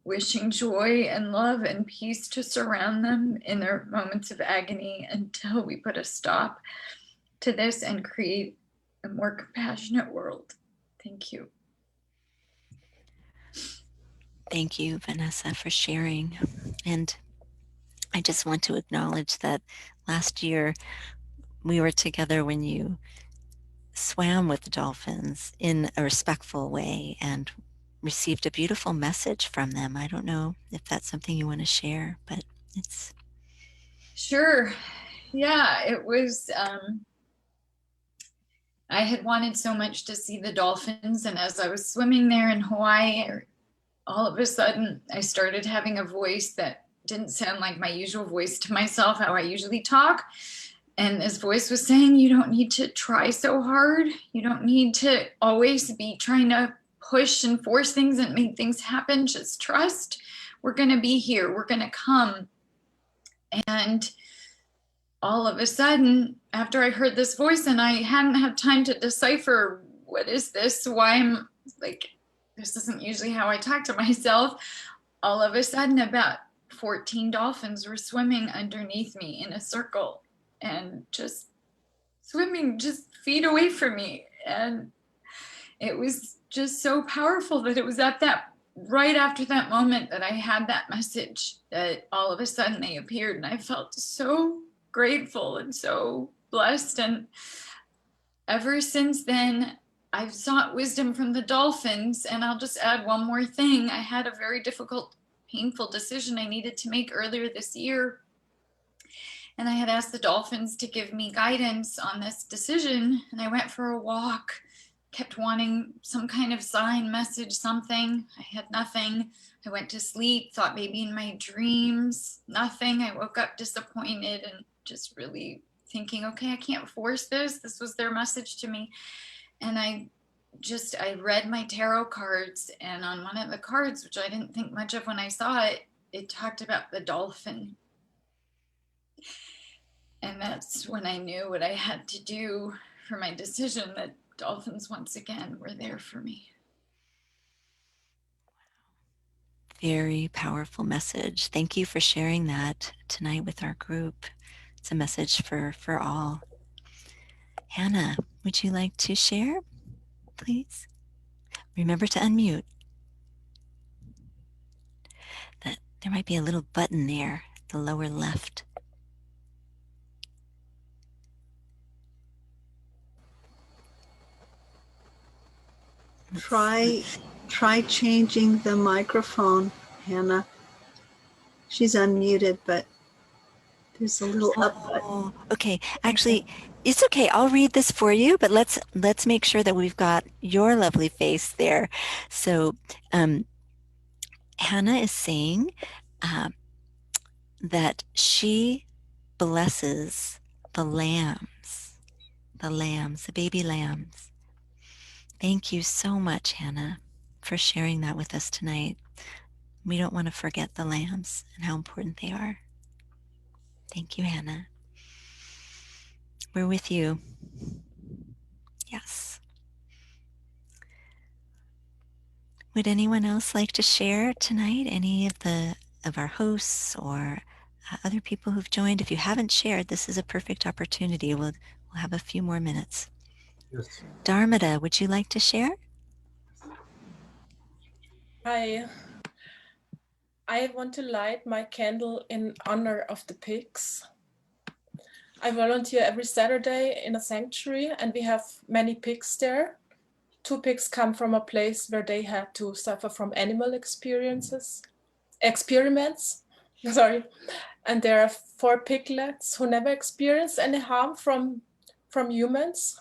wishing joy and love and peace to surround them in their moments of agony, until we put a stop to this and create a more compassionate world. Thank you. Thank you, Vanessa, for sharing. And I just want to acknowledge that last year we were together when you swam with the dolphins in a respectful way and received a beautiful message from them. I don't know if that's something you want to share, but it's... Sure. Yeah, it was, I had wanted so much to see the dolphins, and as I was swimming there in Hawaii, all of a sudden I started having a voice that didn't sound like my usual voice to myself, how I usually talk. And this voice was saying, you don't need to try so hard. You don't need to always be trying to push and force things and make things happen. Just trust. We're going to be here. We're going to come. And all of a sudden, after I heard this voice, and I hadn't had time to decipher, what is this? Why I'm like, this isn't usually how I talk to myself. All of a sudden, about 14 dolphins were swimming underneath me in a circle and just swimming just feet away from me. And it was just so powerful that it was at that, right after that moment, that I had that message, that all of a sudden they appeared, and I felt so grateful and so blessed. And ever since then, I've sought wisdom from the dolphins. And I'll just add one more thing. I had a very difficult, painful decision I needed to make earlier this year. And I had asked the dolphins to give me guidance on this decision. And I went for a walk, kept wanting some kind of sign, message, something. I had nothing. I went to sleep, thought maybe in my dreams, nothing. I woke up disappointed and just really thinking, okay, I can't force this. This was their message to me. And I read my tarot cards, and on one of the cards, which I didn't think much of when I saw it, it talked about the dolphin. And that's when I knew what I had to do for my decision, that dolphins once again were there for me. Very powerful message. Thank you for sharing that tonight with our group. It's a message for all. Hannah, would you like to share, please? Remember to unmute. There might be a little button there, the lower left. Try changing the microphone, Hannah. She's unmuted, but there's a little up button. Okay, actually, it's okay. I'll read this for you, but let's make sure that we've got your lovely face there. So, Hannah is saying that she blesses the lambs, the baby lambs. Thank you so much, Hannah, for sharing that with us tonight. We don't want to forget the lambs and how important they are. Thank you, Hannah. We're with you. Yes. Would anyone else like to share tonight? Any of our hosts or other people who've joined? If you haven't shared, this is a perfect opportunity. We'll have a few more minutes. Yes. Dharmata, would you like to share? Hi. I want to light my candle in honor of the pigs. I volunteer every Saturday in a sanctuary, and we have many pigs there. 2 pigs come from a place where they had to suffer from animal experiments. Sorry. And there are 4 piglets who never experienced any harm from humans.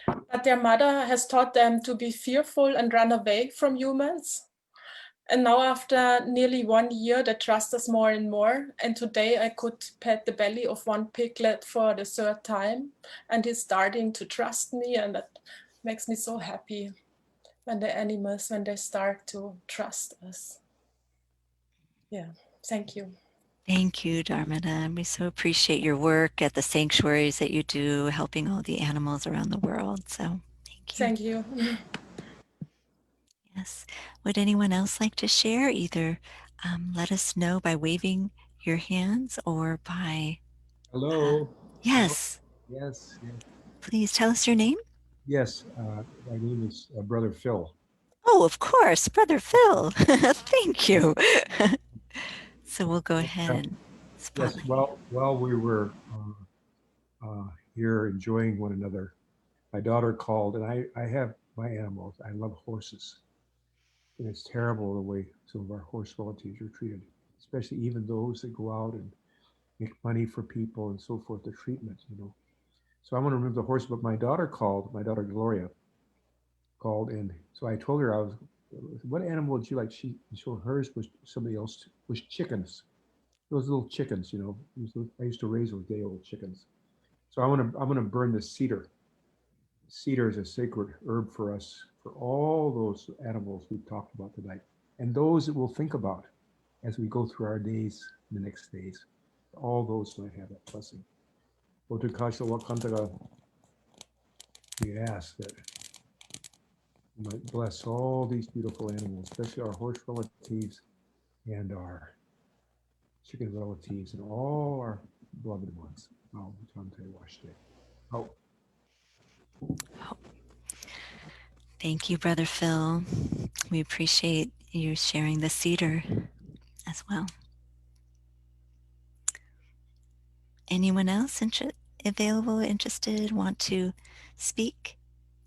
But their mother has taught them to be fearful and run away from humans. And now after nearly 1 year, they trust us more and more. And today I could pet the belly of 1 piglet for the 3rd time. And he's starting to trust me, and that makes me so happy when the animals, when they start to trust us. Yeah, thank you. Thank you, Dharmata. We so appreciate your work at the sanctuaries that you do, helping all the animals around the world. So thank you. Yes. Would anyone else like to share? Either let us know by waving your hands or by... Hello. Yes. Yes. Yes. Please tell us your name. Yes. My name is Brother Phil. Oh, of course, Brother Phil. Thank you. So we'll go ahead and spotlight. Yes. Well, while we were here enjoying one another, my daughter called, and I have my animals. I love horses. And it's terrible the way some of our horse relatives are treated, especially even those that go out and make money for people and so forth, the treatment, you know. So I want to remove the horse, but my daughter called, my daughter Gloria called, and so I told her, what animal would you like? So hers was somebody else, was chickens. Those little chickens, you know, I used to raise those day old chickens. So I'm gonna burn the cedar. Cedar is a sacred herb for us, for all those animals we've talked about tonight, and those that we'll think about as we go through our days, the next days. All those might have that blessing. Otukasha Wakantara, we ask that you might bless all these beautiful animals, especially our horse relatives and our chicken relatives and all our beloved ones. Oh. Thank you, Brother Phil. We appreciate you sharing the cedar as well. Anyone else available, interested, want to speak?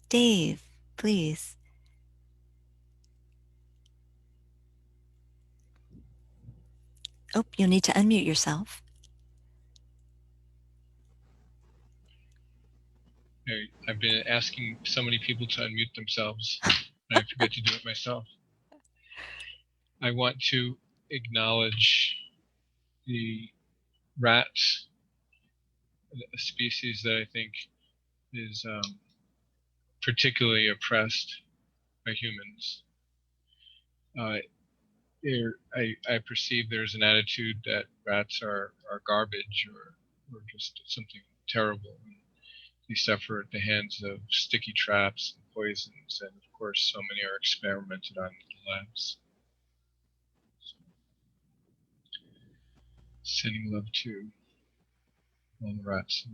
Dave, please. Oh, you'll need to unmute yourself. I've been asking so many people to unmute themselves, and I forget to do it myself. I want to acknowledge the rats, a species that I think is particularly oppressed by humans. I perceive there's an attitude that rats are garbage or just something terrible. They suffer at the hands of sticky traps and poisons, and of course so many are experimented on in the labs. So, sending love to all the rats.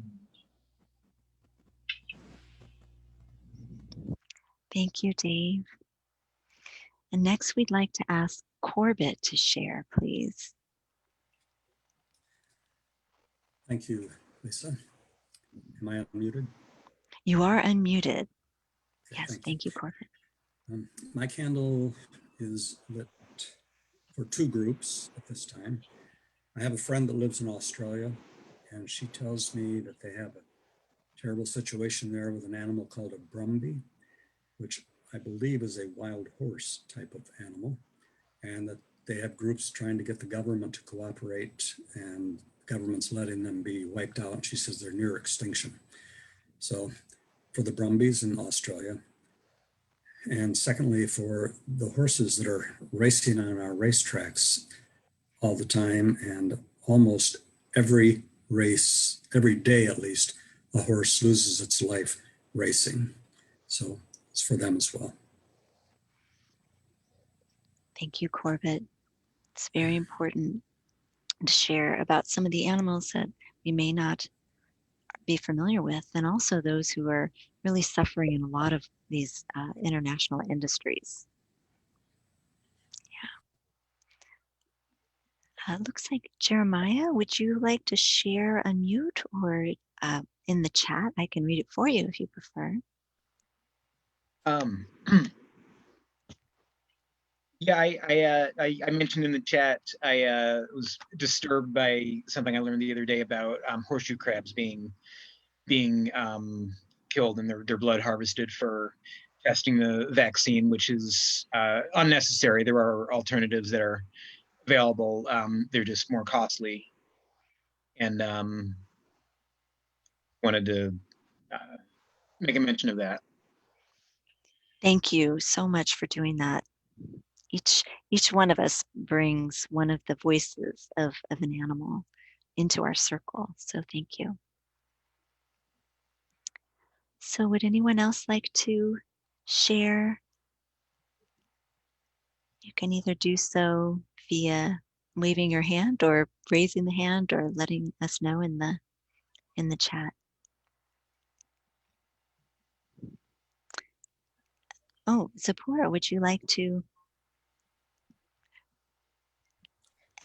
Thank you, Dave. And next we'd like to ask Corbett to share, please. Thank you, Lisa. Am I unmuted? You are unmuted. Okay, yes, thank you, Corbett. My candle is lit for 2 groups at this time. I have a friend that lives in Australia, and she tells me that they have a terrible situation there with an animal called a brumby, which I believe is a wild horse type of animal, and that they have groups trying to get the government to cooperate, and the government's letting them be wiped out. She says they're near extinction. So for the brumbies in Australia, and secondly, for the horses that are racing on our racetracks all the time, and almost every race, every day at least, a horse loses its life racing. So it's for them as well. Thank you, Corbett. It's very important to share about some of the animals that we may not be familiar with, and also those who are really suffering in a lot of these international industries. Looks like Jeremiah, would you like to share unmute or in the chat? I can read it for you if you prefer. Yeah, I mentioned in the chat I was disturbed by something I learned the other day about horseshoe crabs being killed and their blood harvested for testing the vaccine, which is unnecessary. There are alternatives that are available. They're just more costly, and wanted to make a mention of that. Thank you so much for doing that. Each one of us brings one of the voices of an animal into our circle. So thank you. So would anyone else like to share? You can either do so via waving your hand or raising the hand or letting us know in the chat. Oh, Zipporah, would you like to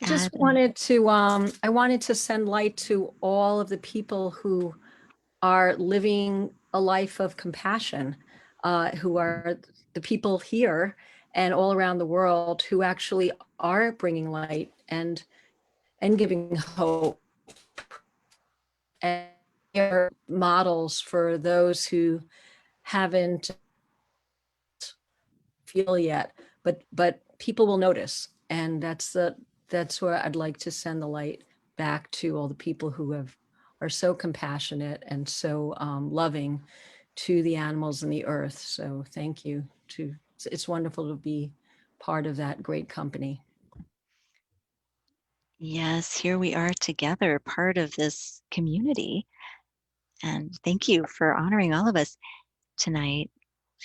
I just wanted to I wanted to send light to all of the people who are living a life of compassion, who are the people here and all around the world who actually are bringing light and giving hope, and are models for those who haven't feel yet, but people will notice, and that's where I'd like to send the light back to all the people who are so compassionate and so loving to the animals and the earth. So thank you. It's wonderful to be part of that great company. Yes, here we are together, part of this community. And thank you for honoring all of us tonight.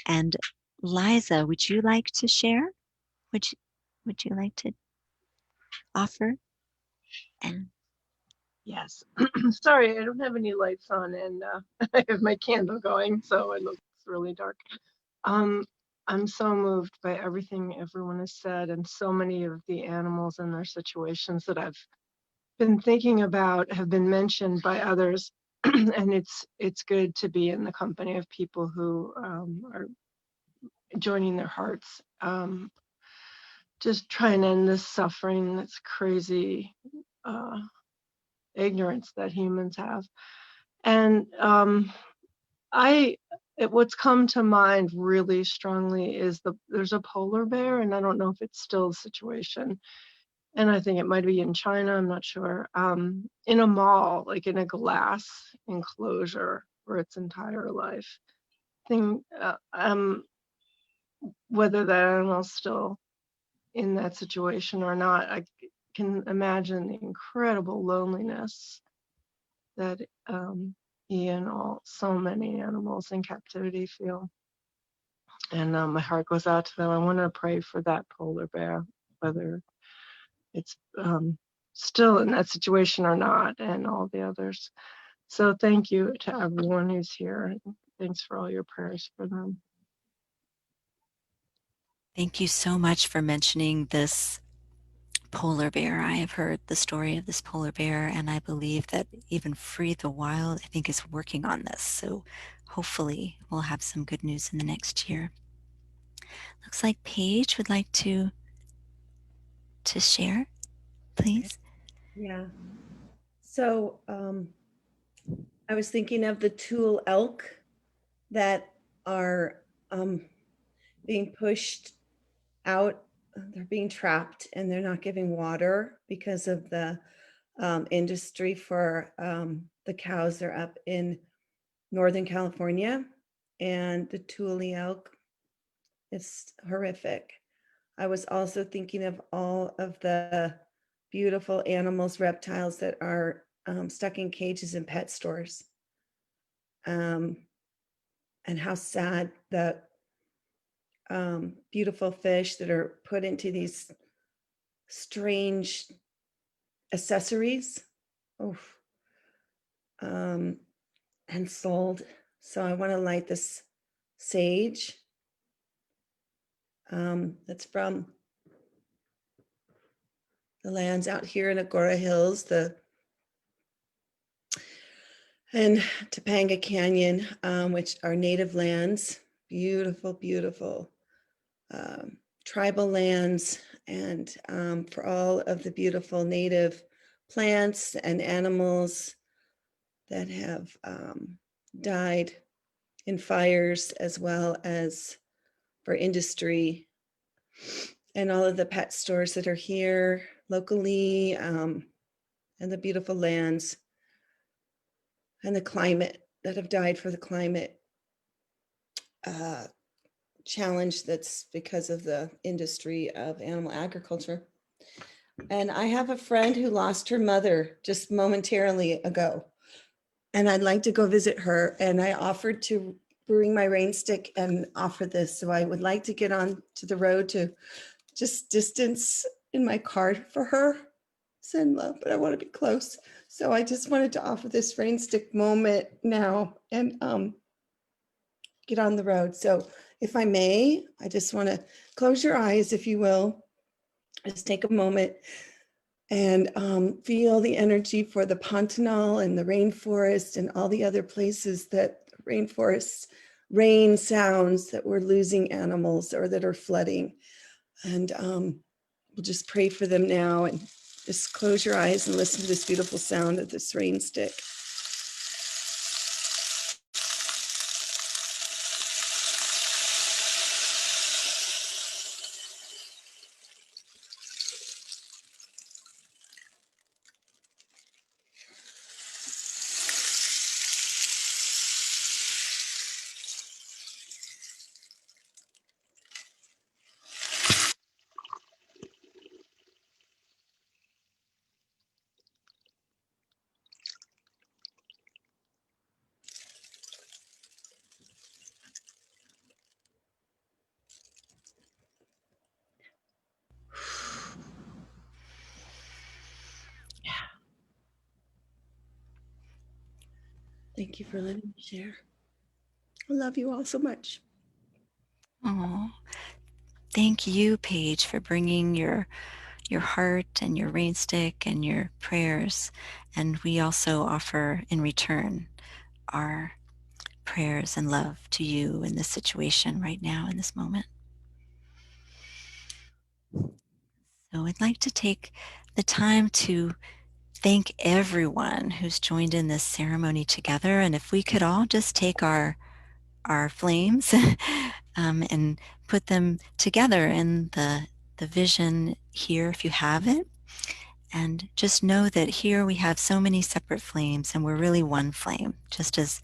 And Liza, would you like to share? Would you like to offer? And yes. Sorry, I don't have any lights on, and I have my candle going, so it looks really dark. I'm so moved by everything everyone has said, and so many of the animals and their situations that I've been thinking about have been mentioned by others. And it's good to be in the company of people who are joining their hearts, just trying to end this suffering, this crazy ignorance that humans have. And what's come to mind really strongly is there's a polar bear, and I don't know if it's still the situation, and I think it might be in China, I'm not sure, in a mall, like in a glass enclosure for its entire life. Whether that animal's still in that situation or not, I can imagine the incredible loneliness that he and so many animals in captivity feel. And my heart goes out to them. I want to pray for that polar bear, whether it's still in that situation or not, and all the others. So thank you to everyone who's here. And thanks for all your prayers for them. thank you so much for mentioning this polar bear. I have heard the story of this polar bear, and I believe that even Free the Wild, I think, is working on this. So hopefully we'll have some good news in the next year. Looks like Paige would like to share, please. Yeah. So I was thinking of the Tule elk that are being pushed out. They're being trapped and they're not giving water because of the industry for the cows. They're up in Northern California, and the Tule elk, it's horrific. I was also thinking of all of the beautiful animals, reptiles that are stuck in cages in pet stores. And how sad that beautiful fish that are put into these strange accessories. Oof. And sold. So I want to light this sage. That's from the lands out here in Agora Hills, and Topanga Canyon, which are native lands, beautiful, beautiful tribal lands, and for all of the beautiful native plants and animals that have died in fires, as well as for industry, and all of the pet stores that are here locally, and the beautiful lands and the climate that have died for the climate challenge that's because of the industry of animal agriculture. And I have a friend who lost her mother just momentarily ago, and I'd like to go visit her, and I offered to bring my Rainstick and offer this. So I would like to get on to the road to just distance in my car for her, send love, but I want to be close. So I just wanted to offer this Rainstick moment now and get on the road. So if I may, I just want to close your eyes, if you will. Just take a moment and feel the energy for the Pantanal and the rainforest and all the other places that rainforests, rain sounds that we're losing animals or that are flooding. And we'll just pray for them now, and just close your eyes and listen to this beautiful sound of this Rainstick. Thank you for letting me share. I love you all so much. Oh, thank you, Paige, for bringing your heart and your Rainstick and your prayers. And we also offer in return our prayers and love to you in this situation right now, in this moment. So I'd like to take the time to thank everyone who's joined in this ceremony together. And if we could all just take our flames and put them together in the vision here, if you have it. And just know that here we have so many separate flames, and we're really one flame, just as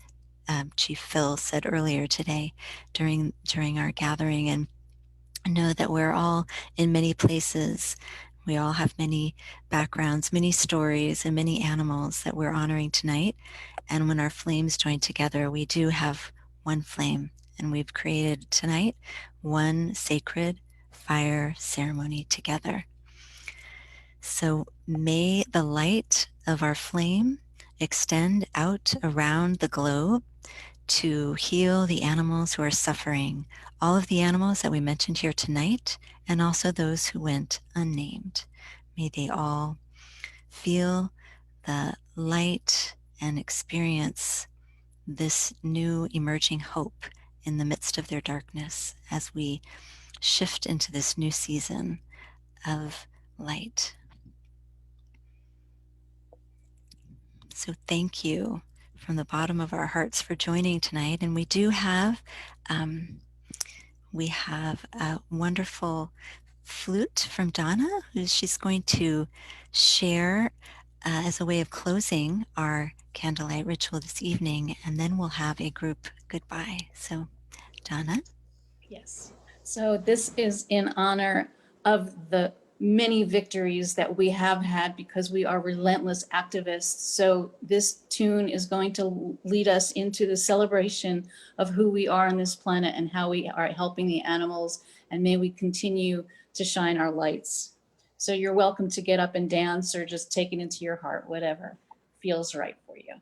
Chief Phil said earlier today during our gathering. And know that we're all in many places. We all have many backgrounds, many stories, and many animals that we're honoring tonight. And when our flames join together, we do have one flame. And we've created tonight one sacred fire ceremony together. So may the light of our flame extend out around the globe to heal the animals who are suffering, all of the animals that we mentioned here tonight, and also those who went unnamed. May they all feel the light and experience this new emerging hope in the midst of their darkness as we shift into this new season of light. So thank you from the bottom of our hearts for joining tonight. And we do have a wonderful flute from Donna, who she's going to share as a way of closing our candlelight ritual this evening, and then we'll have a group goodbye. So, Donna? Yes. So this is in honor of the many victories that we have had because we are relentless activists. So this tune is going to lead us into the celebration of who we are on this planet and how we are helping the animals. And may we continue to shine our lights. So you're welcome to get up and dance or just take it into your heart, whatever feels right for you.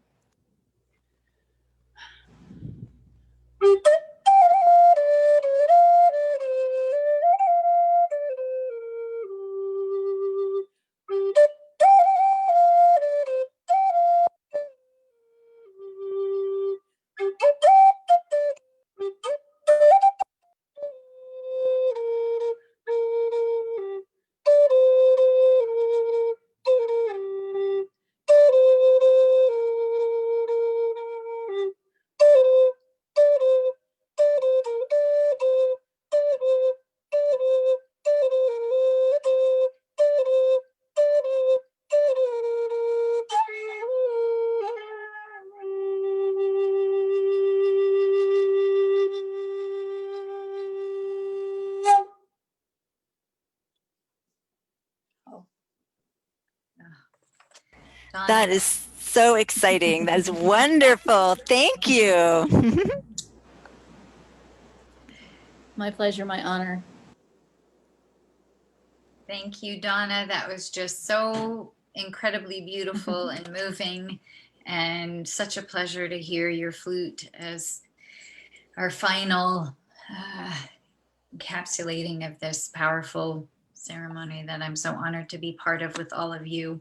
That is so exciting. That is wonderful. Thank you. My pleasure, my honor. Thank you, Donna. That was just so incredibly beautiful and moving, and such a pleasure to hear your flute as our final encapsulating of this powerful ceremony that I'm so honored to be part of with all of you.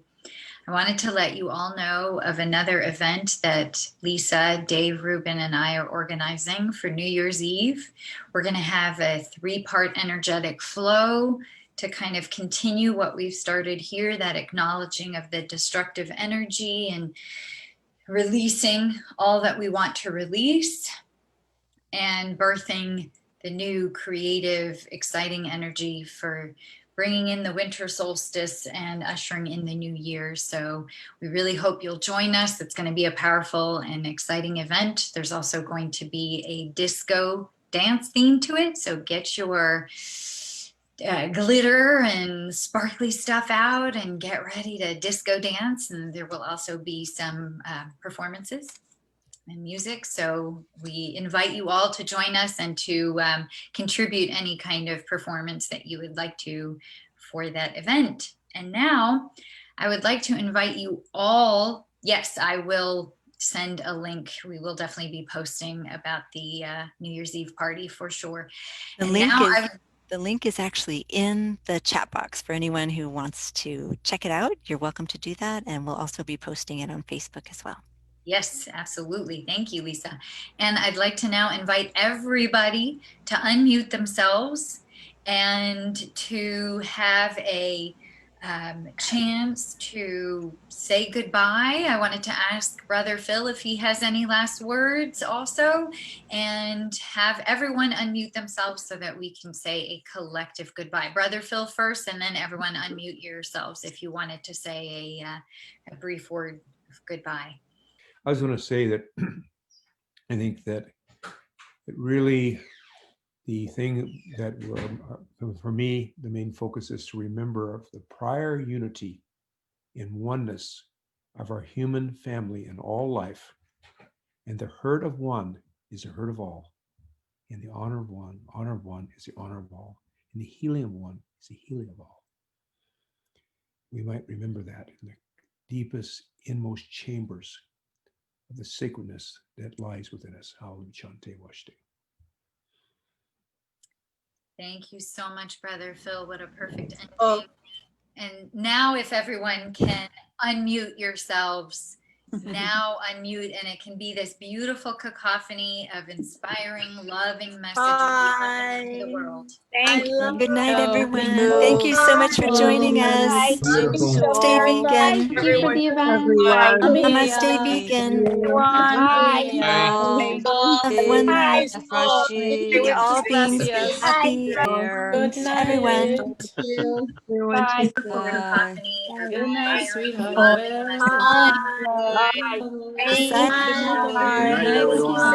I wanted to let you all know of another event that Lisa, Dave, Reuben, and I are organizing for New Year's Eve. We're going to have a 3-part energetic flow to kind of continue what we've started here, that acknowledging of the destructive energy and releasing all that we want to release, and birthing the new creative, exciting energy for bringing in the winter solstice and ushering in the new year. So we really hope you'll join us. It's going to be a powerful and exciting event. There's also going to be a disco dance theme to it. So get your glitter and sparkly stuff out and get ready to disco dance. And there will also be some performances and music. So we invite you all to join us and to contribute any kind of performance that you would like to for that event. And now I would like to invite you all. Yes, I will send a link. We will definitely be posting about the New Year's Eve party for sure. The link is actually in the chat box for anyone who wants to check it out. You're welcome to do that. And we'll also be posting it on Facebook as well. Yes, absolutely. Thank you, Lisa. And I'd like to now invite everybody to unmute themselves and to have a chance to say goodbye. I wanted to ask Brother Phil if he has any last words also, and have everyone unmute themselves so that we can say a collective goodbye. Brother Phil first, and then everyone unmute yourselves if you wanted to say a brief word of goodbye. I was going to say that I think that it really, the thing that for me, the main focus is to remember of the prior unity in oneness of our human family and all life. And the hurt of one is the hurt of all. And the honor of one is the honor of all. And the healing of one is the healing of all. We might remember that in the deepest, inmost chambers of the sacredness that lies within us. Hallelujah, Chante Washte. Thank you so much, Brother Phil. What a perfect ending. And now if everyone can unmute yourselves, now unmute, and it can be this beautiful cacophony of inspiring, loving messages to the world. Thank you. Good night, everyone. Thank you so much for joining us. Stay vegan. Thank you for the event. Namaste, vegan. Bye. Loved ones. May all beings be happy. Good night. Everyone. Bye. Good night, sweetheart. Bye. Bye. Bye. Good night.